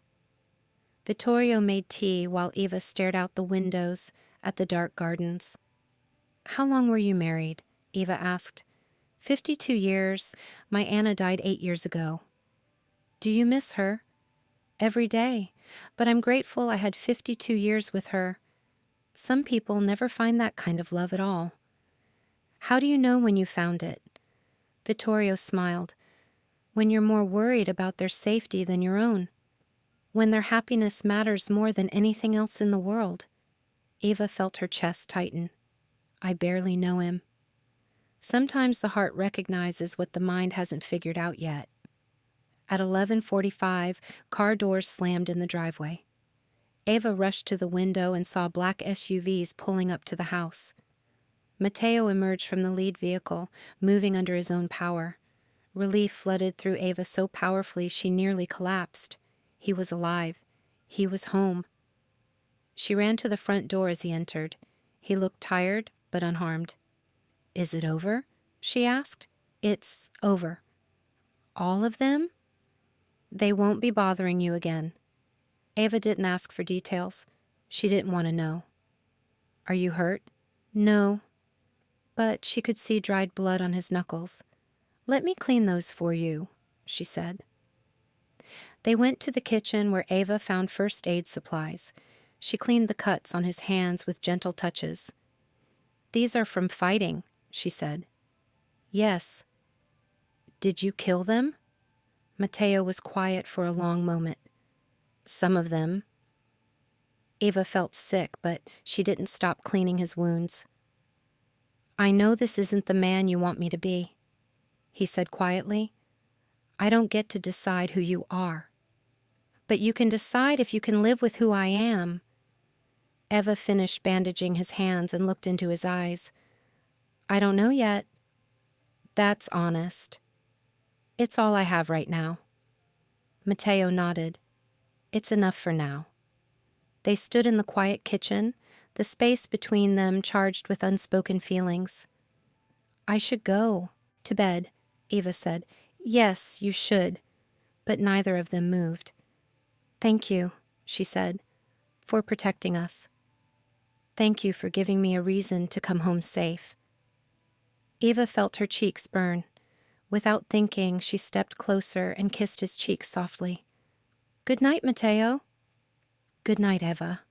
Vittorio made tea while Eva stared out the windows at the dark gardens. How long were you married? Eva asked. 52 years. My Anna died 8 years ago. Do you miss her? Every day. But I'm grateful I had 52 years with her. Some people never find that kind of love at all. How do you know when you found it? Vittorio smiled. When you're more worried about their safety than your own. When their happiness matters more than anything else in the world. Eva felt her chest tighten. I barely know him. Sometimes the heart recognizes what the mind hasn't figured out yet. At 11:45, car doors slammed in the driveway. Eva rushed to the window and saw black SUVs pulling up to the house. Matteo emerged from the lead vehicle, moving under his own power. Relief flooded through Eva so powerfully she nearly collapsed. He was alive. He was home. She ran to the front door as he entered. He looked tired, but unharmed. Is it over? She asked. It's over. All of them? They won't be bothering you again. Eva didn't ask for details. She didn't want to know. Are you hurt? No. But she could see dried blood on his knuckles. "Let me clean those for you," she said. They went to the kitchen where Eva found first aid supplies. She cleaned the cuts on his hands with gentle touches. "These are from fighting," she said. "Yes." "Did you kill them?" Matteo was quiet for a long moment. "Some of them." Eva felt sick, but she didn't stop cleaning his wounds. "I know this isn't the man you want me to be," he said quietly. "I don't get to decide who you are. But you can decide if you can live with who I am." Eva finished bandaging his hands and looked into his eyes. "I don't know yet." "That's honest." "It's all I have right now." Matteo nodded. "It's enough for now." They stood in the quiet kitchen, the space between them charged with unspoken feelings. "I should go to bed," Eva said. "Yes, you should." But neither of them moved. "Thank you," she said, "for protecting us. Thank you for giving me a reason to come home safe." Eva felt her cheeks burn. Without thinking, she stepped closer and kissed his cheek softly. "Good night, Matteo." "Good night, Eva."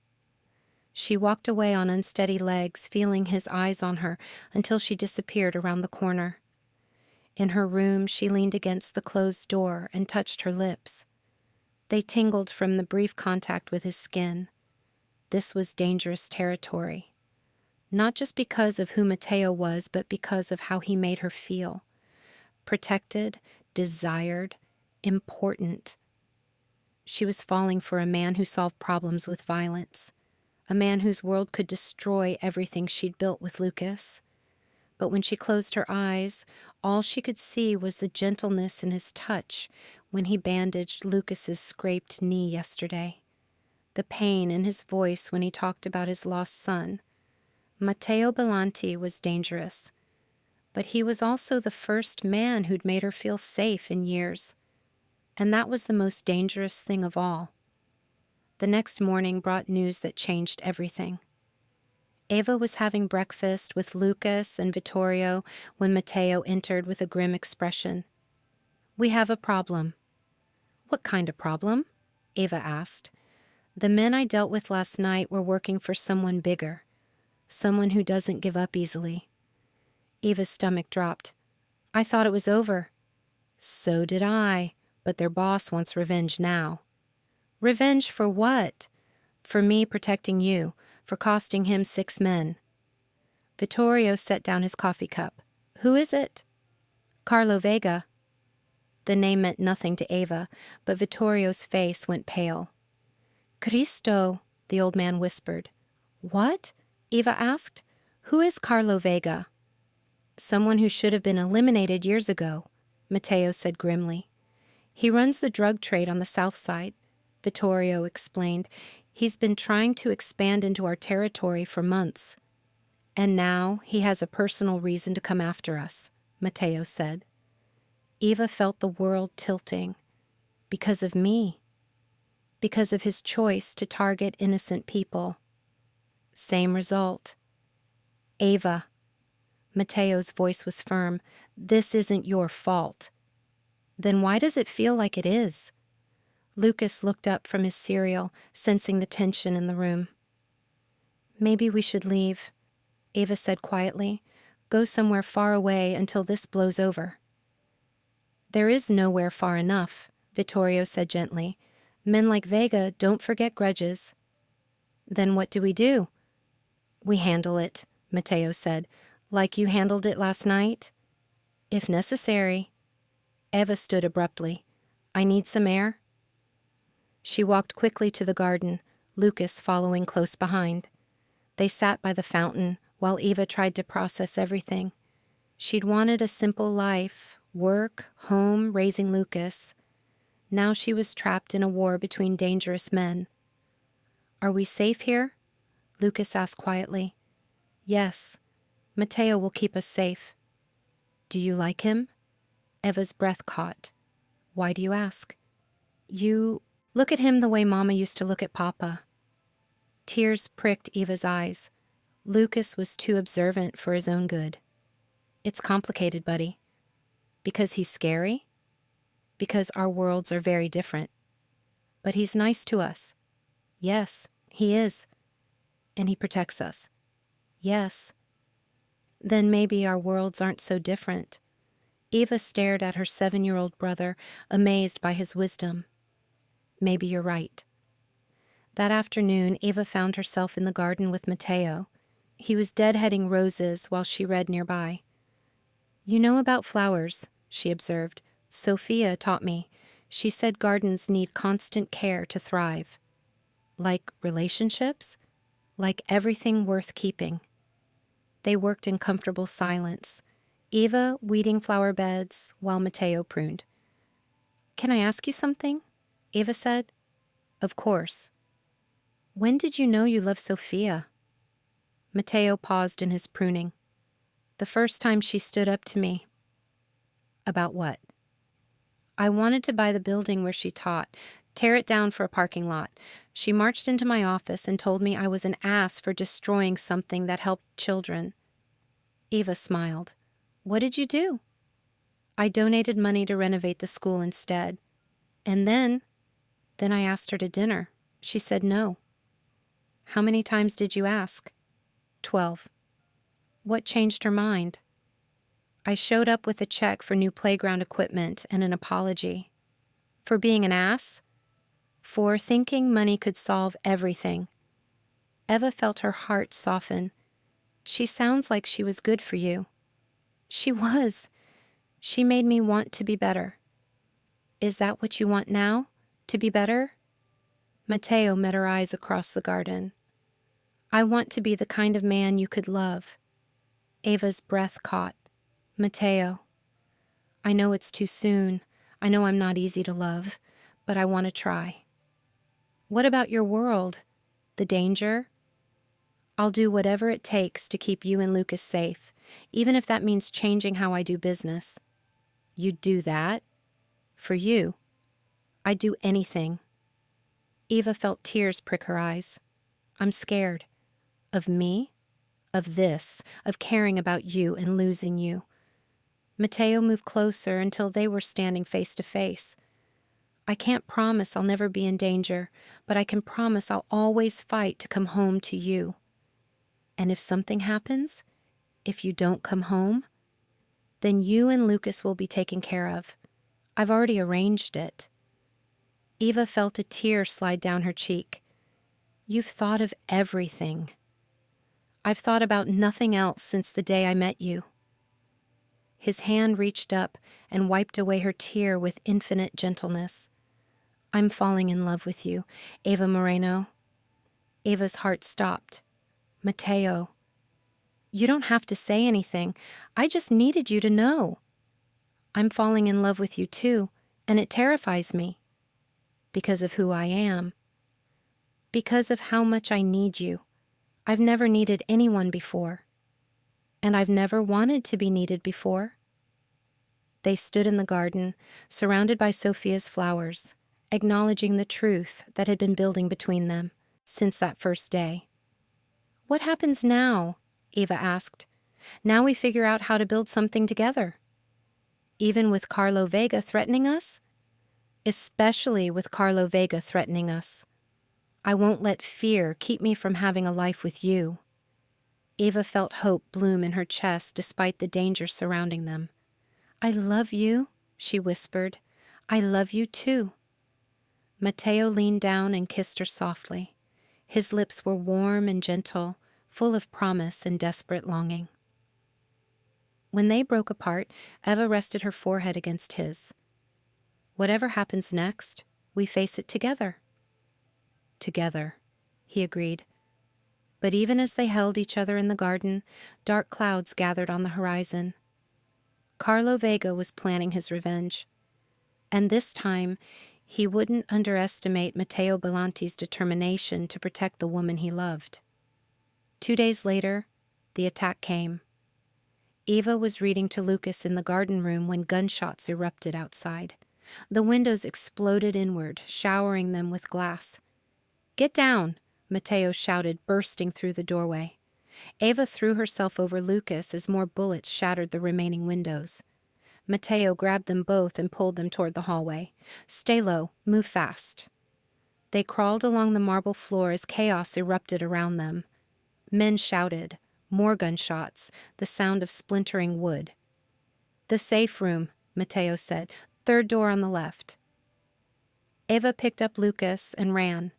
She walked away on unsteady legs, feeling his eyes on her until she disappeared around the corner. In her room, she leaned against the closed door and touched her lips. They tingled from the brief contact with his skin. This was dangerous territory. Not just because of who Matteo was, but because of how he made her feel. Protected, desired, important. She was falling for a man who solved problems with violence. A man whose world could destroy everything she'd built with Lucas. But when she closed her eyes, all she could see was the gentleness in his touch when he bandaged Lucas's scraped knee yesterday. The pain in his voice when he talked about his lost son. Matteo Bellanti was dangerous, but he was also the first man who'd made her feel safe in years. And that was the most dangerous thing of all. The next morning brought news that changed everything. Eva was having breakfast with Lucas and Vittorio when Matteo entered with a grim expression. "We have a problem." "What kind of problem?" Eva asked. "The men I dealt with last night were working for someone bigger. Someone who doesn't give up easily." Eva's stomach dropped. "I thought it was over." "So did I, but their boss wants revenge now." "Revenge for what?" "For me protecting you, for costing him 6 men." Vittorio set down his coffee cup. "Who is it?" "Carlo Vega." The name meant nothing to Eva, but Vittorio's face went pale. "Cristo," the old man whispered. "What?" Eva asked. "Who is Carlo Vega?" "Someone who should have been eliminated years ago," Matteo said grimly. "He runs the drug trade on the south side," Vittorio explained. "He's been trying to expand into our territory for months." "And now he has a personal reason to come after us," Matteo said. Eva felt the world tilting. Because of me. Because of his choice to target innocent people. Same result. "Eva." Matteo's voice was firm. "This isn't your fault." "Then why does it feel like it is?" Lucas looked up from his cereal, sensing the tension in the room. "Maybe we should leave," Eva said quietly. "Go somewhere far away until this blows over." "There is nowhere far enough," Vittorio said gently. "Men like Vega don't forget grudges." "Then what do we do?" "We handle it," Matteo said. "Like you handled it last night?" "If necessary." Eva stood abruptly. "I need some air." She walked quickly to the garden, Lucas following close behind. They sat by the fountain while Eva tried to process everything. She'd wanted a simple life, work, home, raising Lucas. Now she was trapped in a war between dangerous men. "Are we safe here?" Lucas asked quietly. "Yes. Matteo will keep us safe." "Do you like him?" Eva's breath caught. "Why do you ask?" "You look at him the way Mama used to look at Papa." Tears pricked Eva's eyes. Lucas was too observant for his own good. "It's complicated, buddy." Because he's scary? Because our worlds are very different. But he's nice to us. Yes, he is. And he protects us. Yes. Then maybe our worlds aren't so different. Eva stared at her 7-year-old brother, amazed by his wisdom. Maybe you're right. That afternoon, Eva found herself in the garden with Matteo. He was deadheading roses while she read nearby. You know about flowers, she observed. Sophia taught me. She said gardens need constant care to thrive. Like relationships? Like everything worth keeping. They worked in comfortable silence, Eva weeding flower beds while Matteo pruned. Can I ask you something? Eva said. Of course. When did you know you loved Sophia? Matteo paused in his pruning. The first time she stood up to me. About what? I wanted to buy the building where she taught, tear it down for a parking lot. She marched into my office and told me I was an ass for destroying something that helped children. Eva smiled. What did you do? I donated money to renovate the school instead. And then I asked her to dinner. She said no. How many times did you ask? 12. What changed her mind? I showed up with a check for new playground equipment and an apology. For being an ass? For thinking money could solve everything. Eva felt her heart soften. She sounds like she was good for you. She was. She made me want to be better. Is that what you want now? To be better? Matteo met her eyes across the garden. I want to be the kind of man you could love. Eva's breath caught. Matteo. I know it's too soon. I know I'm not easy to love, but I want to try. What about your world? The danger? I'll do whatever it takes to keep you and Lucas safe, even if that means changing how I do business. You'd do that? For you? I'd do anything. Eva felt tears prick her eyes. I'm scared. Of me? Of this, of caring about you and losing you. Matteo moved closer until they were standing face to face. I can't promise I'll never be in danger, but I can promise I'll always fight to come home to you. And if something happens, if you don't come home, then you and Lucas will be taken care of. I've already arranged it. Eva felt a tear slide down her cheek. You've thought of everything. I've thought about nothing else since the day I met you. His hand reached up and wiped away her tear with infinite gentleness. I'm falling in love with you, Eva Moreno. Eva's heart stopped. Matteo. You don't have to say anything. I just needed you to know. I'm falling in love with you too, and it terrifies me. Because of who I am. Because of how much I need you. I've never needed anyone before. And I've never wanted to be needed before. They stood in the garden, surrounded by Sophia's flowers, acknowledging the truth that had been building between them since that first day. What happens now? Eva asked. Now we figure out how to build something together. Even with Carlo Vega threatening us? Especially with Carlo Vega threatening us. I won't let fear keep me from having a life with you. Eva felt hope bloom in her chest despite the danger surrounding them. I love you, she whispered. I love you too. Matteo leaned down and kissed her softly. His lips were warm and gentle, full of promise and desperate longing. When they broke apart, Eva rested her forehead against his. Whatever happens next, we face it together. Together, he agreed. But even as they held each other in the garden, dark clouds gathered on the horizon. Carlo Vega was planning his revenge. And this time, he wouldn't underestimate Matteo Bellanti's determination to protect the woman he loved. 2 days later, the attack came. Eva was reading to Lucas in the garden room when gunshots erupted outside. The windows exploded inward, showering them with glass. Get down, Matteo shouted, bursting through the doorway. Eva threw herself over Lucas as more bullets shattered the remaining windows. Matteo grabbed them both and pulled them toward the hallway. "Stay low. Move fast." They crawled along the marble floor as chaos erupted around them. Men shouted. More gunshots. The sound of splintering wood. "The safe room," Matteo said. "Third door on the left." Eva picked up Lucas and ran.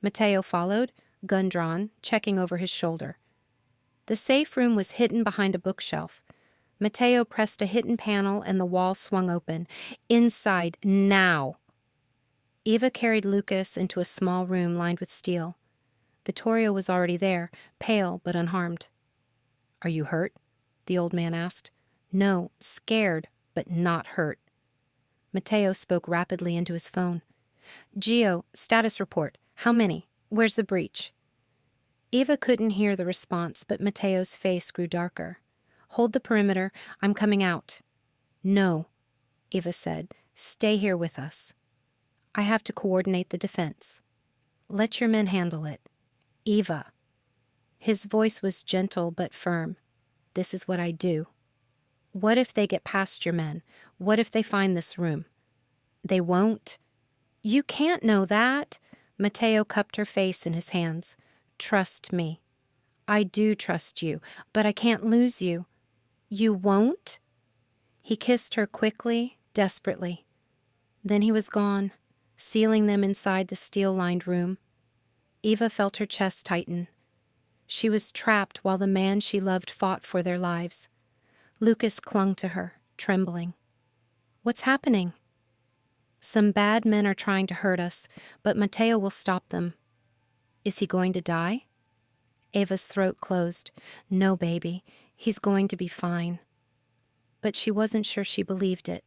Matteo followed, gun drawn, checking over his shoulder. The safe room was hidden behind a bookshelf. Matteo pressed a hidden panel and the wall swung open. "Inside, now!" Eva carried Lucas into a small room lined with steel. Vittorio was already there, pale but unharmed. "Are you hurt?" the old man asked. "No, scared, but not hurt." Matteo spoke rapidly into his phone. "Gio, status report. How many? Where's the breach?" Eva couldn't hear the response, but Matteo's face grew darker. "Hold the perimeter. I'm coming out." "No," Eva said. "Stay here with us. I have to coordinate the defense. Let your men handle it." "Eva." His voice was gentle but firm. "This is what I do. What if they get past your men? What if they find this room?" "They won't." "You can't know that." Matteo cupped her face in his hands. "Trust me." "I do trust you, but I can't lose you." "You won't?" He kissed her quickly, desperately. Then he was gone, sealing them inside the steel-lined room. Eva felt her chest tighten. She was trapped while the man she loved fought for their lives. Lucas clung to her, trembling. "What's happening?" "Some bad men are trying to hurt us, but Matteo will stop them." "Is he going to die?" Eva's throat closed. "No, baby. He's going to be fine." But she wasn't sure she believed it.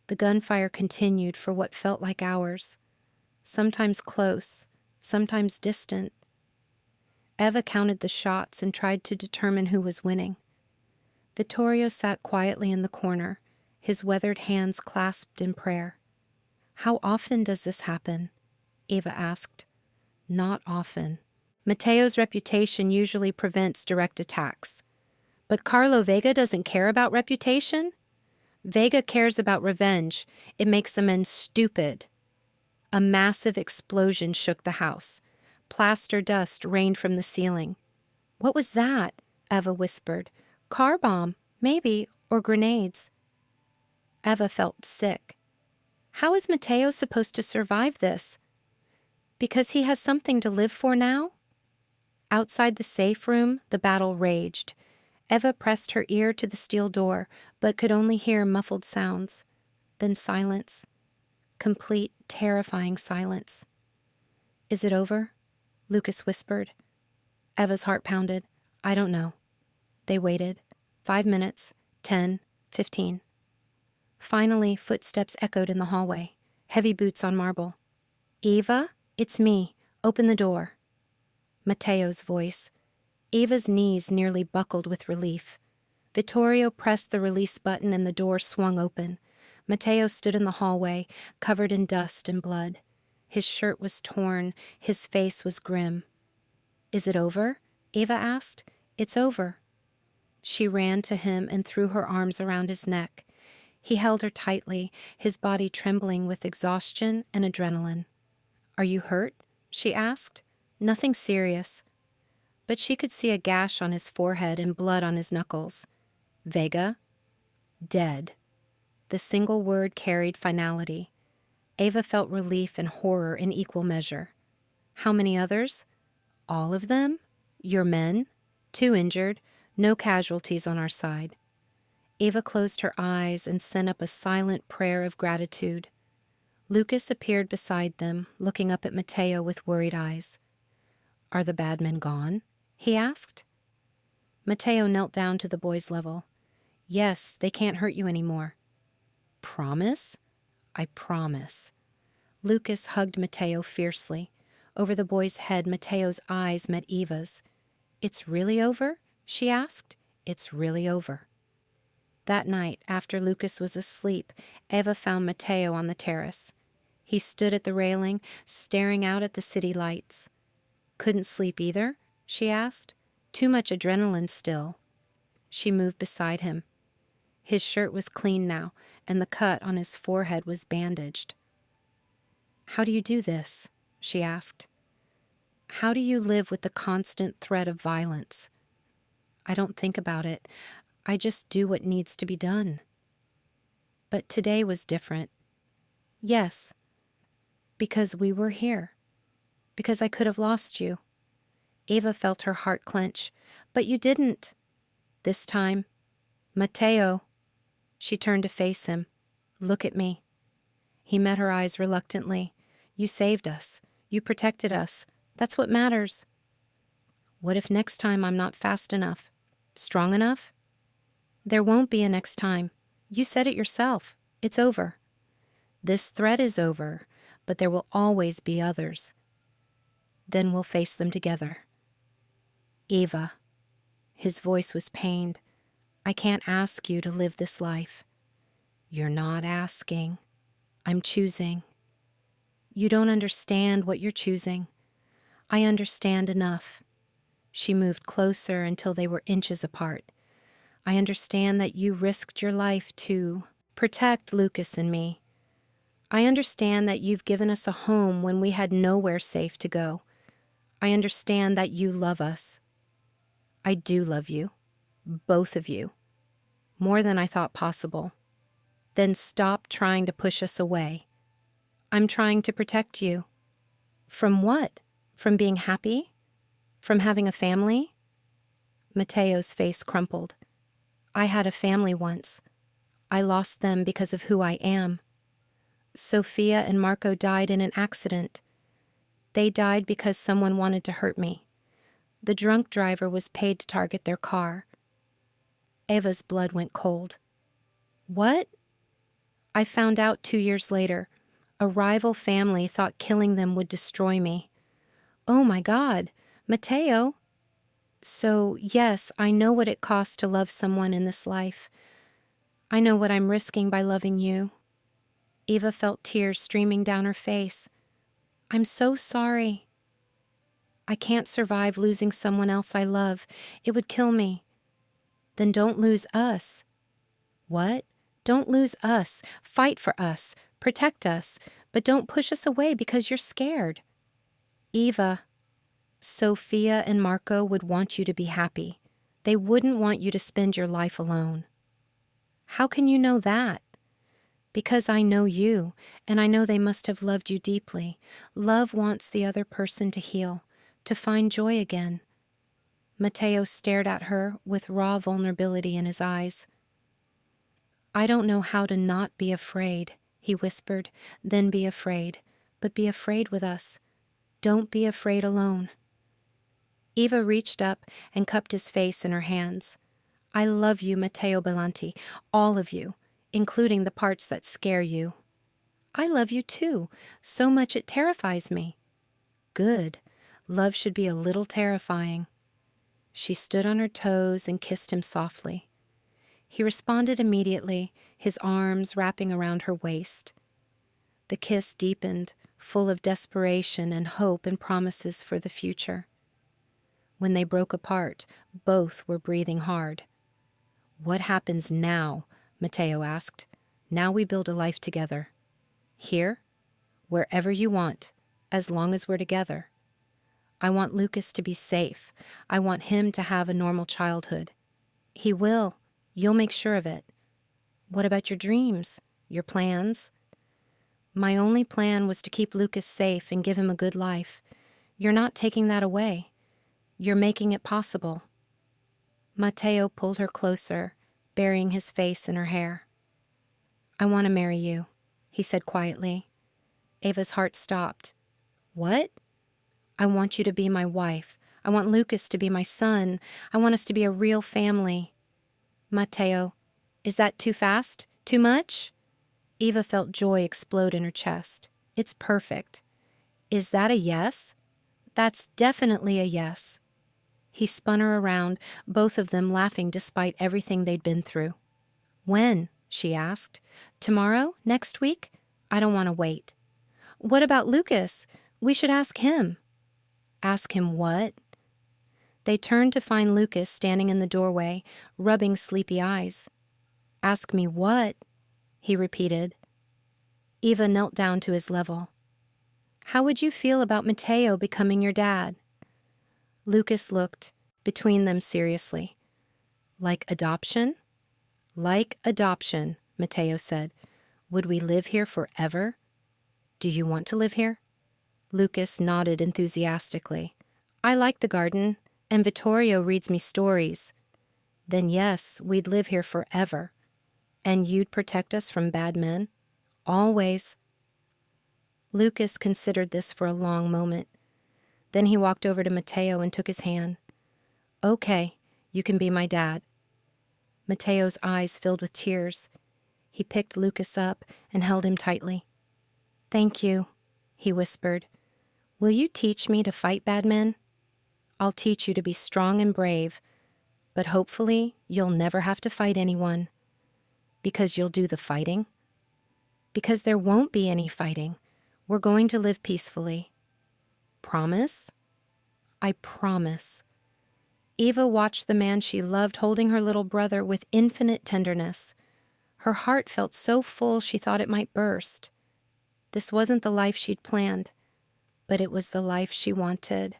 The gunfire continued for what felt like hours. Sometimes close, sometimes distant. Eva counted the shots and tried to determine who was winning. Vittorio sat quietly in the corner, his weathered hands clasped in prayer. "How often does this happen?" Eva asked. "Not often." Matteo's reputation usually prevents direct attacks. But Carlo Vega doesn't care about reputation? Vega cares about revenge. It makes the men stupid. A massive explosion shook the house. Plaster dust rained from the ceiling. "What was that?" Eva whispered. "Car bomb, maybe, or grenades." Eva felt sick. How is Matteo supposed to survive this? Because he has something to live for now? Outside the safe room, the battle raged. Eva pressed her ear to the steel door, but could only hear muffled sounds. Then silence. Complete, terrifying silence. "Is it over?" Lucas whispered. Eva's heart pounded. "I don't know." They waited. 5 minutes, 10, 15. Finally, footsteps echoed in the hallway. Heavy boots on marble. "Eva, it's me. Open the door." Matteo's voice. Eva's knees nearly buckled with relief. Vittorio pressed the release button and the door swung open. Matteo stood in the hallway, covered in dust and blood. His shirt was torn. His face was grim. "Is it over?" Eva asked. "It's over." She ran to him and threw her arms around his neck. He held her tightly, his body trembling with exhaustion and adrenaline. "Are you hurt?" she asked. "Nothing serious." But she could see a gash on his forehead and blood on his knuckles. Vega? Dead. The single word carried finality. Eva felt relief and horror in equal measure. "How many others?" "All of them? Your men? 2 injured, no casualties on our side." Eva closed her eyes and sent up a silent prayer of gratitude. Lucas appeared beside them, looking up at Matteo with worried eyes. "Are the bad men gone?" he asked. Matteo knelt down to the boy's level. "Yes, they can't hurt you anymore." "Promise?" "I promise." Lucas hugged Matteo fiercely. Over the boy's head, Matteo's eyes met Eva's. "It's really over?" she asked. "It's really over." That night, after Lucas was asleep, Eva found Matteo on the terrace. He stood at the railing, staring out at the city lights. "Couldn't sleep either?" she asked. "Too much adrenaline still." She moved beside him. His shirt was clean now, and the cut on his forehead was bandaged. "How do you do this?" she asked. "How do you live with the constant threat of violence?" "I don't think about it. I just do what needs to be done." But today was different. Yes, because we were here. Because I could have lost you. Eva felt her heart clench. "But you didn't." This time. "Matteo." She turned to face him. "Look at me." He met her eyes reluctantly. "You saved us. You protected us. That's what matters." "What if next time I'm not fast enough? Strong enough?" "There won't be a next time. You said it yourself. It's over. This threat is over, but there will always be others. Then we'll face them together." "Eva." His voice was pained. "I can't ask you to live this life." "You're not asking. I'm choosing." "You don't understand what you're choosing." "I understand enough." She moved closer until they were inches apart. "I understand that you risked your life to protect Lucas and me. I understand that you've given us a home when we had nowhere safe to go. I understand that you love us. I do love you. Both of you. More than I thought possible. Then stop trying to push us away. I'm trying to protect you." "From what? From being happy? From having a family?" Matteo's face crumpled. "I had a family once. I lost them because of who I am. Sophia and Marco died in an accident. They died because someone wanted to hurt me. The drunk driver was paid to target their car." Eva's blood went cold. "What?" "I found out 2 years later. A rival family thought killing them would destroy me." "Oh my God, Matteo." "So, yes, I know what it costs to love someone in this life. I know what I'm risking by loving you." Eva felt tears streaming down her face. "I'm so sorry." "I can't survive losing someone else I love. It would kill me." "Then don't lose us." "What?" "Don't lose us. Fight for us. Protect us. But don't push us away because you're scared." "Eva, Sophia and Marco would want you to be happy. They wouldn't want you to spend your life alone." "How can you know that?" "Because I know you, and I know they must have loved you deeply. Love wants the other person to heal, to find joy again." Matteo stared at her with raw vulnerability in his eyes. "I don't know how to not be afraid," he whispered. "Then be afraid. But be afraid with us. Don't be afraid alone." Eva reached up and cupped his face in her hands. "I love you, Matteo Bellanti, all of you, including the parts that scare you." "I love you too, so much it terrifies me." "Good. Love should be a little terrifying." She stood on her toes and kissed him softly. He responded immediately, his arms wrapping around her waist. The kiss deepened, full of desperation and hope and promises for the future. When they broke apart, both were breathing hard. "What happens now?" Matteo asked. "Now we build a life together." "Here?" "Wherever you want, as long as we're together. I want Lucas to be safe. I want him to have a normal childhood." "He will. You'll make sure of it." "What about your dreams? Your plans?" "My only plan was to keep Lucas safe and give him a good life. You're not taking that away. You're making it possible." Matteo pulled her closer, burying his face in her hair. "I want to marry you," he said quietly. Eva's heart stopped. "What?" "I want you to be my wife. I want Lucas to be my son. I want us to be a real family." "Matteo, is that too fast? Too much?" Eva felt joy explode in her chest. "It's perfect." "Is that a yes?" "That's definitely a yes." He spun her around, both of them laughing despite everything they'd been through. "When?" she asked. "Tomorrow? Next week? I don't want to wait." "What about Lucas? We should ask him." "Ask him what?" They turned to find Lucas standing in the doorway, rubbing sleepy eyes. Ask me what? He repeated. Eva knelt down to his level. How would you feel about Matteo becoming your dad? Lucas looked between them seriously. Like adoption? Like adoption, Matteo said. Would we live here forever? Do you want to live here? Lucas nodded enthusiastically. I like the garden, and Vittorio reads me stories. Then yes, we'd live here forever. And you'd protect us from bad men? Always. Lucas considered this for a long moment. Then he walked over to Matteo and took his hand. Okay, you can be my dad. Matteo's eyes filled with tears. He picked Lucas up and held him tightly. Thank you, he whispered. Will you teach me to fight bad men? I'll teach you to be strong and brave, but hopefully you'll never have to fight anyone. Because you'll do the fighting? Because there won't be any fighting. We're going to live peacefully. Promise? I promise. Eva watched the man she loved holding her little brother with infinite tenderness. Her heart felt so full she thought it might burst. This wasn't the life she'd planned, but it was the life she wanted.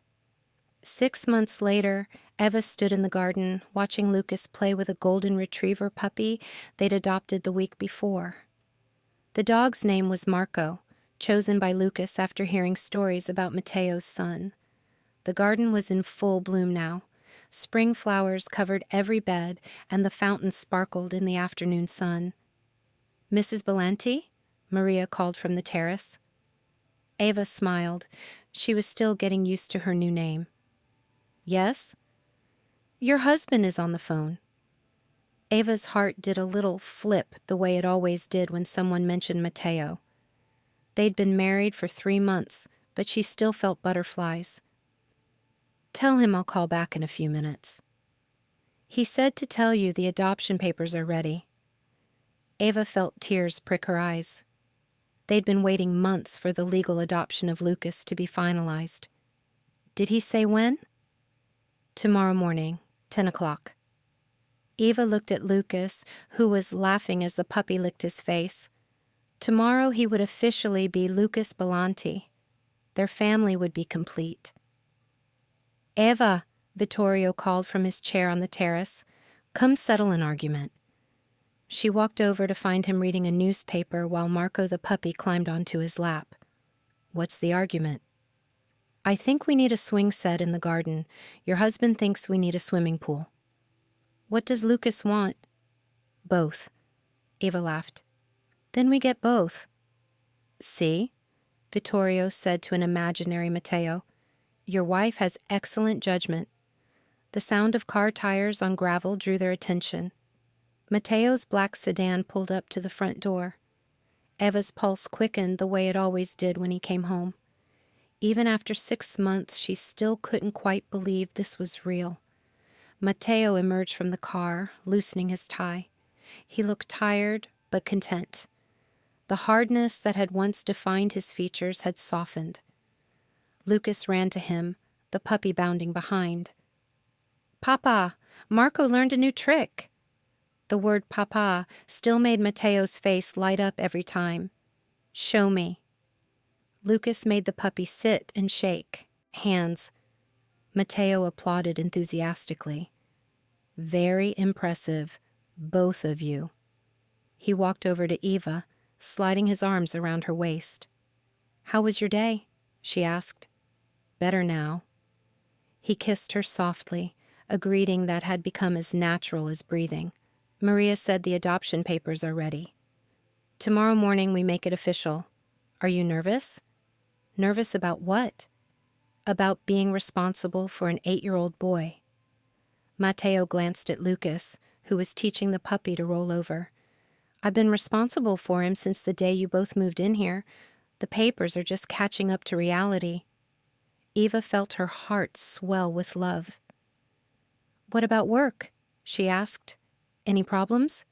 6 months later, Eva stood in the garden, watching Lucas play with a golden retriever puppy they'd adopted the week before. The dog's name was Marco, chosen by Lucas after hearing stories about Matteo's son. The garden was in full bloom now. Spring flowers covered every bed, and the fountain sparkled in the afternoon sun. Mrs. Bellanti? Maria called from the terrace. Eva smiled. She was still getting used to her new name. Yes? Your husband is on the phone. Eva's heart did a little flip the way it always did when someone mentioned Matteo. They'd been married for 3 months, but she still felt butterflies. Tell him I'll call back in a few minutes. He said to tell you the adoption papers are ready. Eva felt tears prick her eyes. They'd been waiting months for the legal adoption of Lucas to be finalized. Did he say when? Tomorrow morning, 10 o'clock. Eva looked at Lucas, who was laughing as the puppy licked his face. Tomorrow he would officially be Lucas Bellanti. Their family would be complete. Eva, Vittorio called from his chair on the terrace. Come settle an argument. She walked over to find him reading a newspaper while Marco the puppy climbed onto his lap. What's the argument? I think we need a swing set in the garden. Your husband thinks we need a swimming pool. What does Lucas want? Both. Eva laughed. Then we get both. See? Vittorio said to an imaginary Matteo. Your wife has excellent judgment. The sound of car tires on gravel drew their attention. Matteo's black sedan pulled up to the front door. Eva's pulse quickened the way it always did when he came home. Even after 6 months, she still couldn't quite believe this was real. Matteo emerged from the car, loosening his tie. He looked tired, but content. The hardness that had once defined his features had softened. Lucas ran to him, the puppy bounding behind. Papa, Marco learned a new trick. The word papa still made Matteo's face light up every time. Show me. Lucas made the puppy sit and shake. Hands. Matteo applauded enthusiastically. Very impressive, both of you. He walked over to Eva, sliding his arms around her waist. How was your day? She asked. Better now. He kissed her softly, a greeting that had become as natural as breathing. Maria said the adoption papers are ready. Tomorrow morning we make it official. Are you nervous? Nervous about what? About being responsible for an 8-year-old boy. Matteo glanced at Lucas, who was teaching the puppy to roll over. I've been responsible for him since the day you both moved in here. The papers are just catching up to reality. Eva felt her heart swell with love. What about work? She asked. Any problems?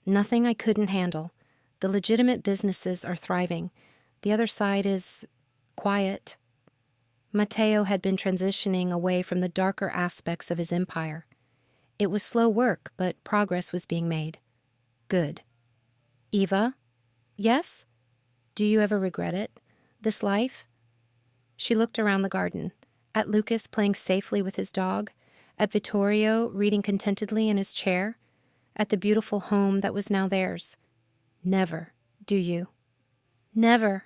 Nothing I couldn't handle. The legitimate businesses are thriving. The other side is quiet. Matteo had been transitioning away from the darker aspects of his empire. It was slow work, but progress was being made. Good. Eva? Yes? Do you ever regret it? This life? She looked around the garden, at Lucas playing safely with his dog, at Vittorio reading contentedly in his chair, at the beautiful home that was now theirs. Never, do you? Never.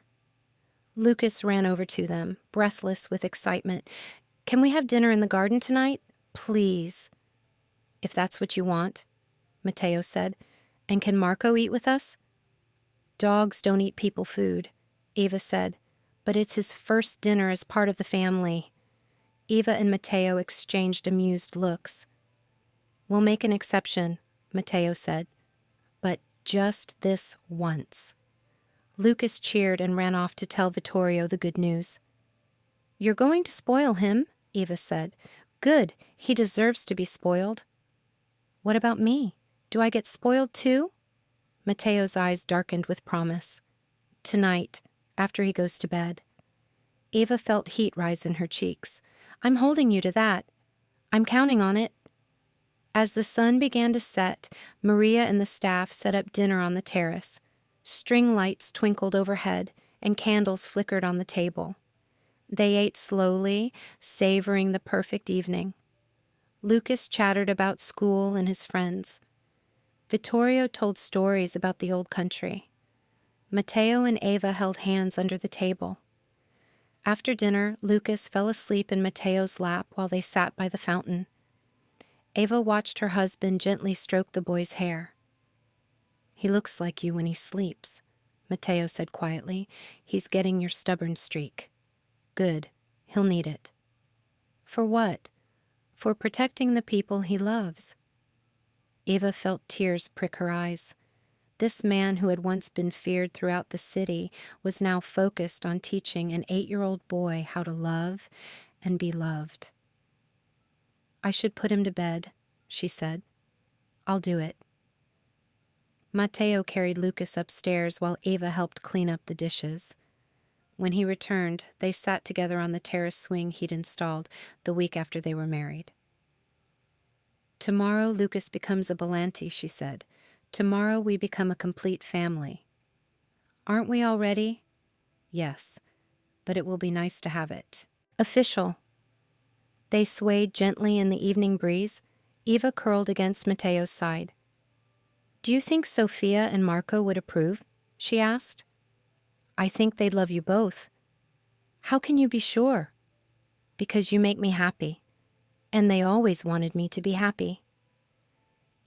Lucas ran over to them, breathless with excitement. Can we have dinner in the garden tonight? Please. If that's what you want, Matteo said. And can Marco eat with us? Dogs don't eat people food, Eva said, but it's his first dinner as part of the family. Eva and Matteo exchanged amused looks. We'll make an exception, Matteo said, but just this once. Lucas cheered and ran off to tell Vittorio the good news. You're going to spoil him, Eva said. Good, he deserves to be spoiled. What about me? Do I get spoiled too? Matteo's eyes darkened with promise. Tonight, after he goes to bed. Eva felt heat rise in her cheeks. I'm holding you to that. I'm counting on it. As the sun began to set, Maria and the staff set up dinner on the terrace. String lights twinkled overhead, and candles flickered on the table. They ate slowly, savoring the perfect evening. Lucas chattered about school and his friends. Vittorio told stories about the old country. Matteo and Eva held hands under the table. After dinner, Lucas fell asleep in Matteo's lap while they sat by the fountain. Eva watched her husband gently stroke the boy's hair. He looks like you when he sleeps, Matteo said quietly. He's getting your stubborn streak. Good. He'll need it. For what? For protecting the people he loves. Eva felt tears prick her eyes. This man who had once been feared throughout the city was now focused on teaching an 8-year-old boy how to love and be loved. I should put him to bed, she said. I'll do it. Matteo carried Lucas upstairs while Eva helped clean up the dishes. When he returned, they sat together on the terrace swing he'd installed the week after they were married. Tomorrow Lucas becomes a Bellanti, she said. Tomorrow we become a complete family. Aren't we already? Yes, but it will be nice to have it. Official. They swayed gently in the evening breeze. Eva curled against Matteo's side. Do you think Sophia and Marco would approve? She asked. I think they'd love you both. How can you be sure? Because you make me happy. And they always wanted me to be happy.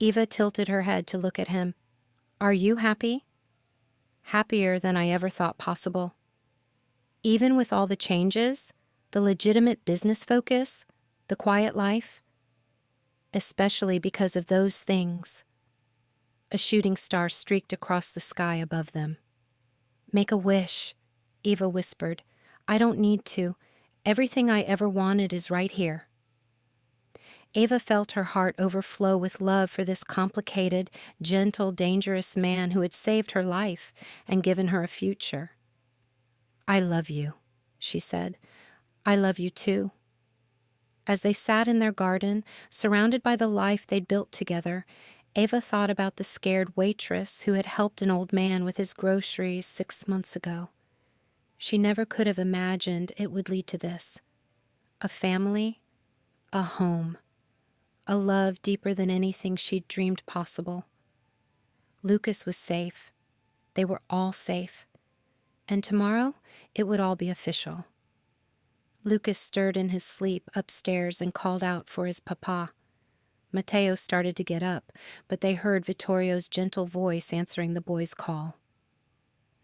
Eva tilted her head to look at him. Are you happy? Happier than I ever thought possible. Even with all the changes, the legitimate business focus, the quiet life, especially because of those things. A shooting star streaked across the sky above them. Make a wish, Eva whispered. I don't need to. Everything I ever wanted is right here. Eva felt her heart overflow with love for this complicated, gentle, dangerous man who had saved her life and given her a future. I love you, she said. I love you too. As they sat in their garden, surrounded by the life they'd built together, Eva thought about the scared waitress who had helped an old man with his groceries 6 months ago. She never could have imagined it would lead to this. A family, a home, a love deeper than anything she'd dreamed possible. Lucas was safe. They were all safe. And tomorrow, it would all be official. Lucas stirred in his sleep upstairs and called out for his papa. Matteo started to get up, but they heard Vittorio's gentle voice answering the boy's call.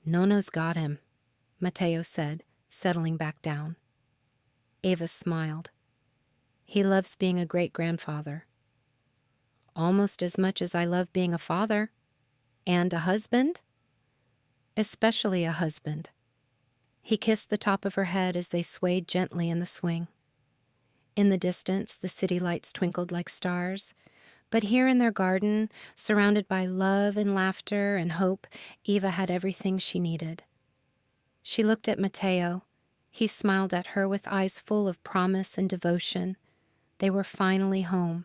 Nono's got him, Matteo said, settling back down. Eva smiled. He loves being a great-grandfather. Almost as much as I love being a father. And a husband? Especially a husband. He kissed the top of her head as they swayed gently in the swing. In the distance, the city lights twinkled like stars. But here in their garden, surrounded by love and laughter and hope, Eva had everything she needed. She looked at Matteo. He smiled at her with eyes full of promise and devotion. They were finally home.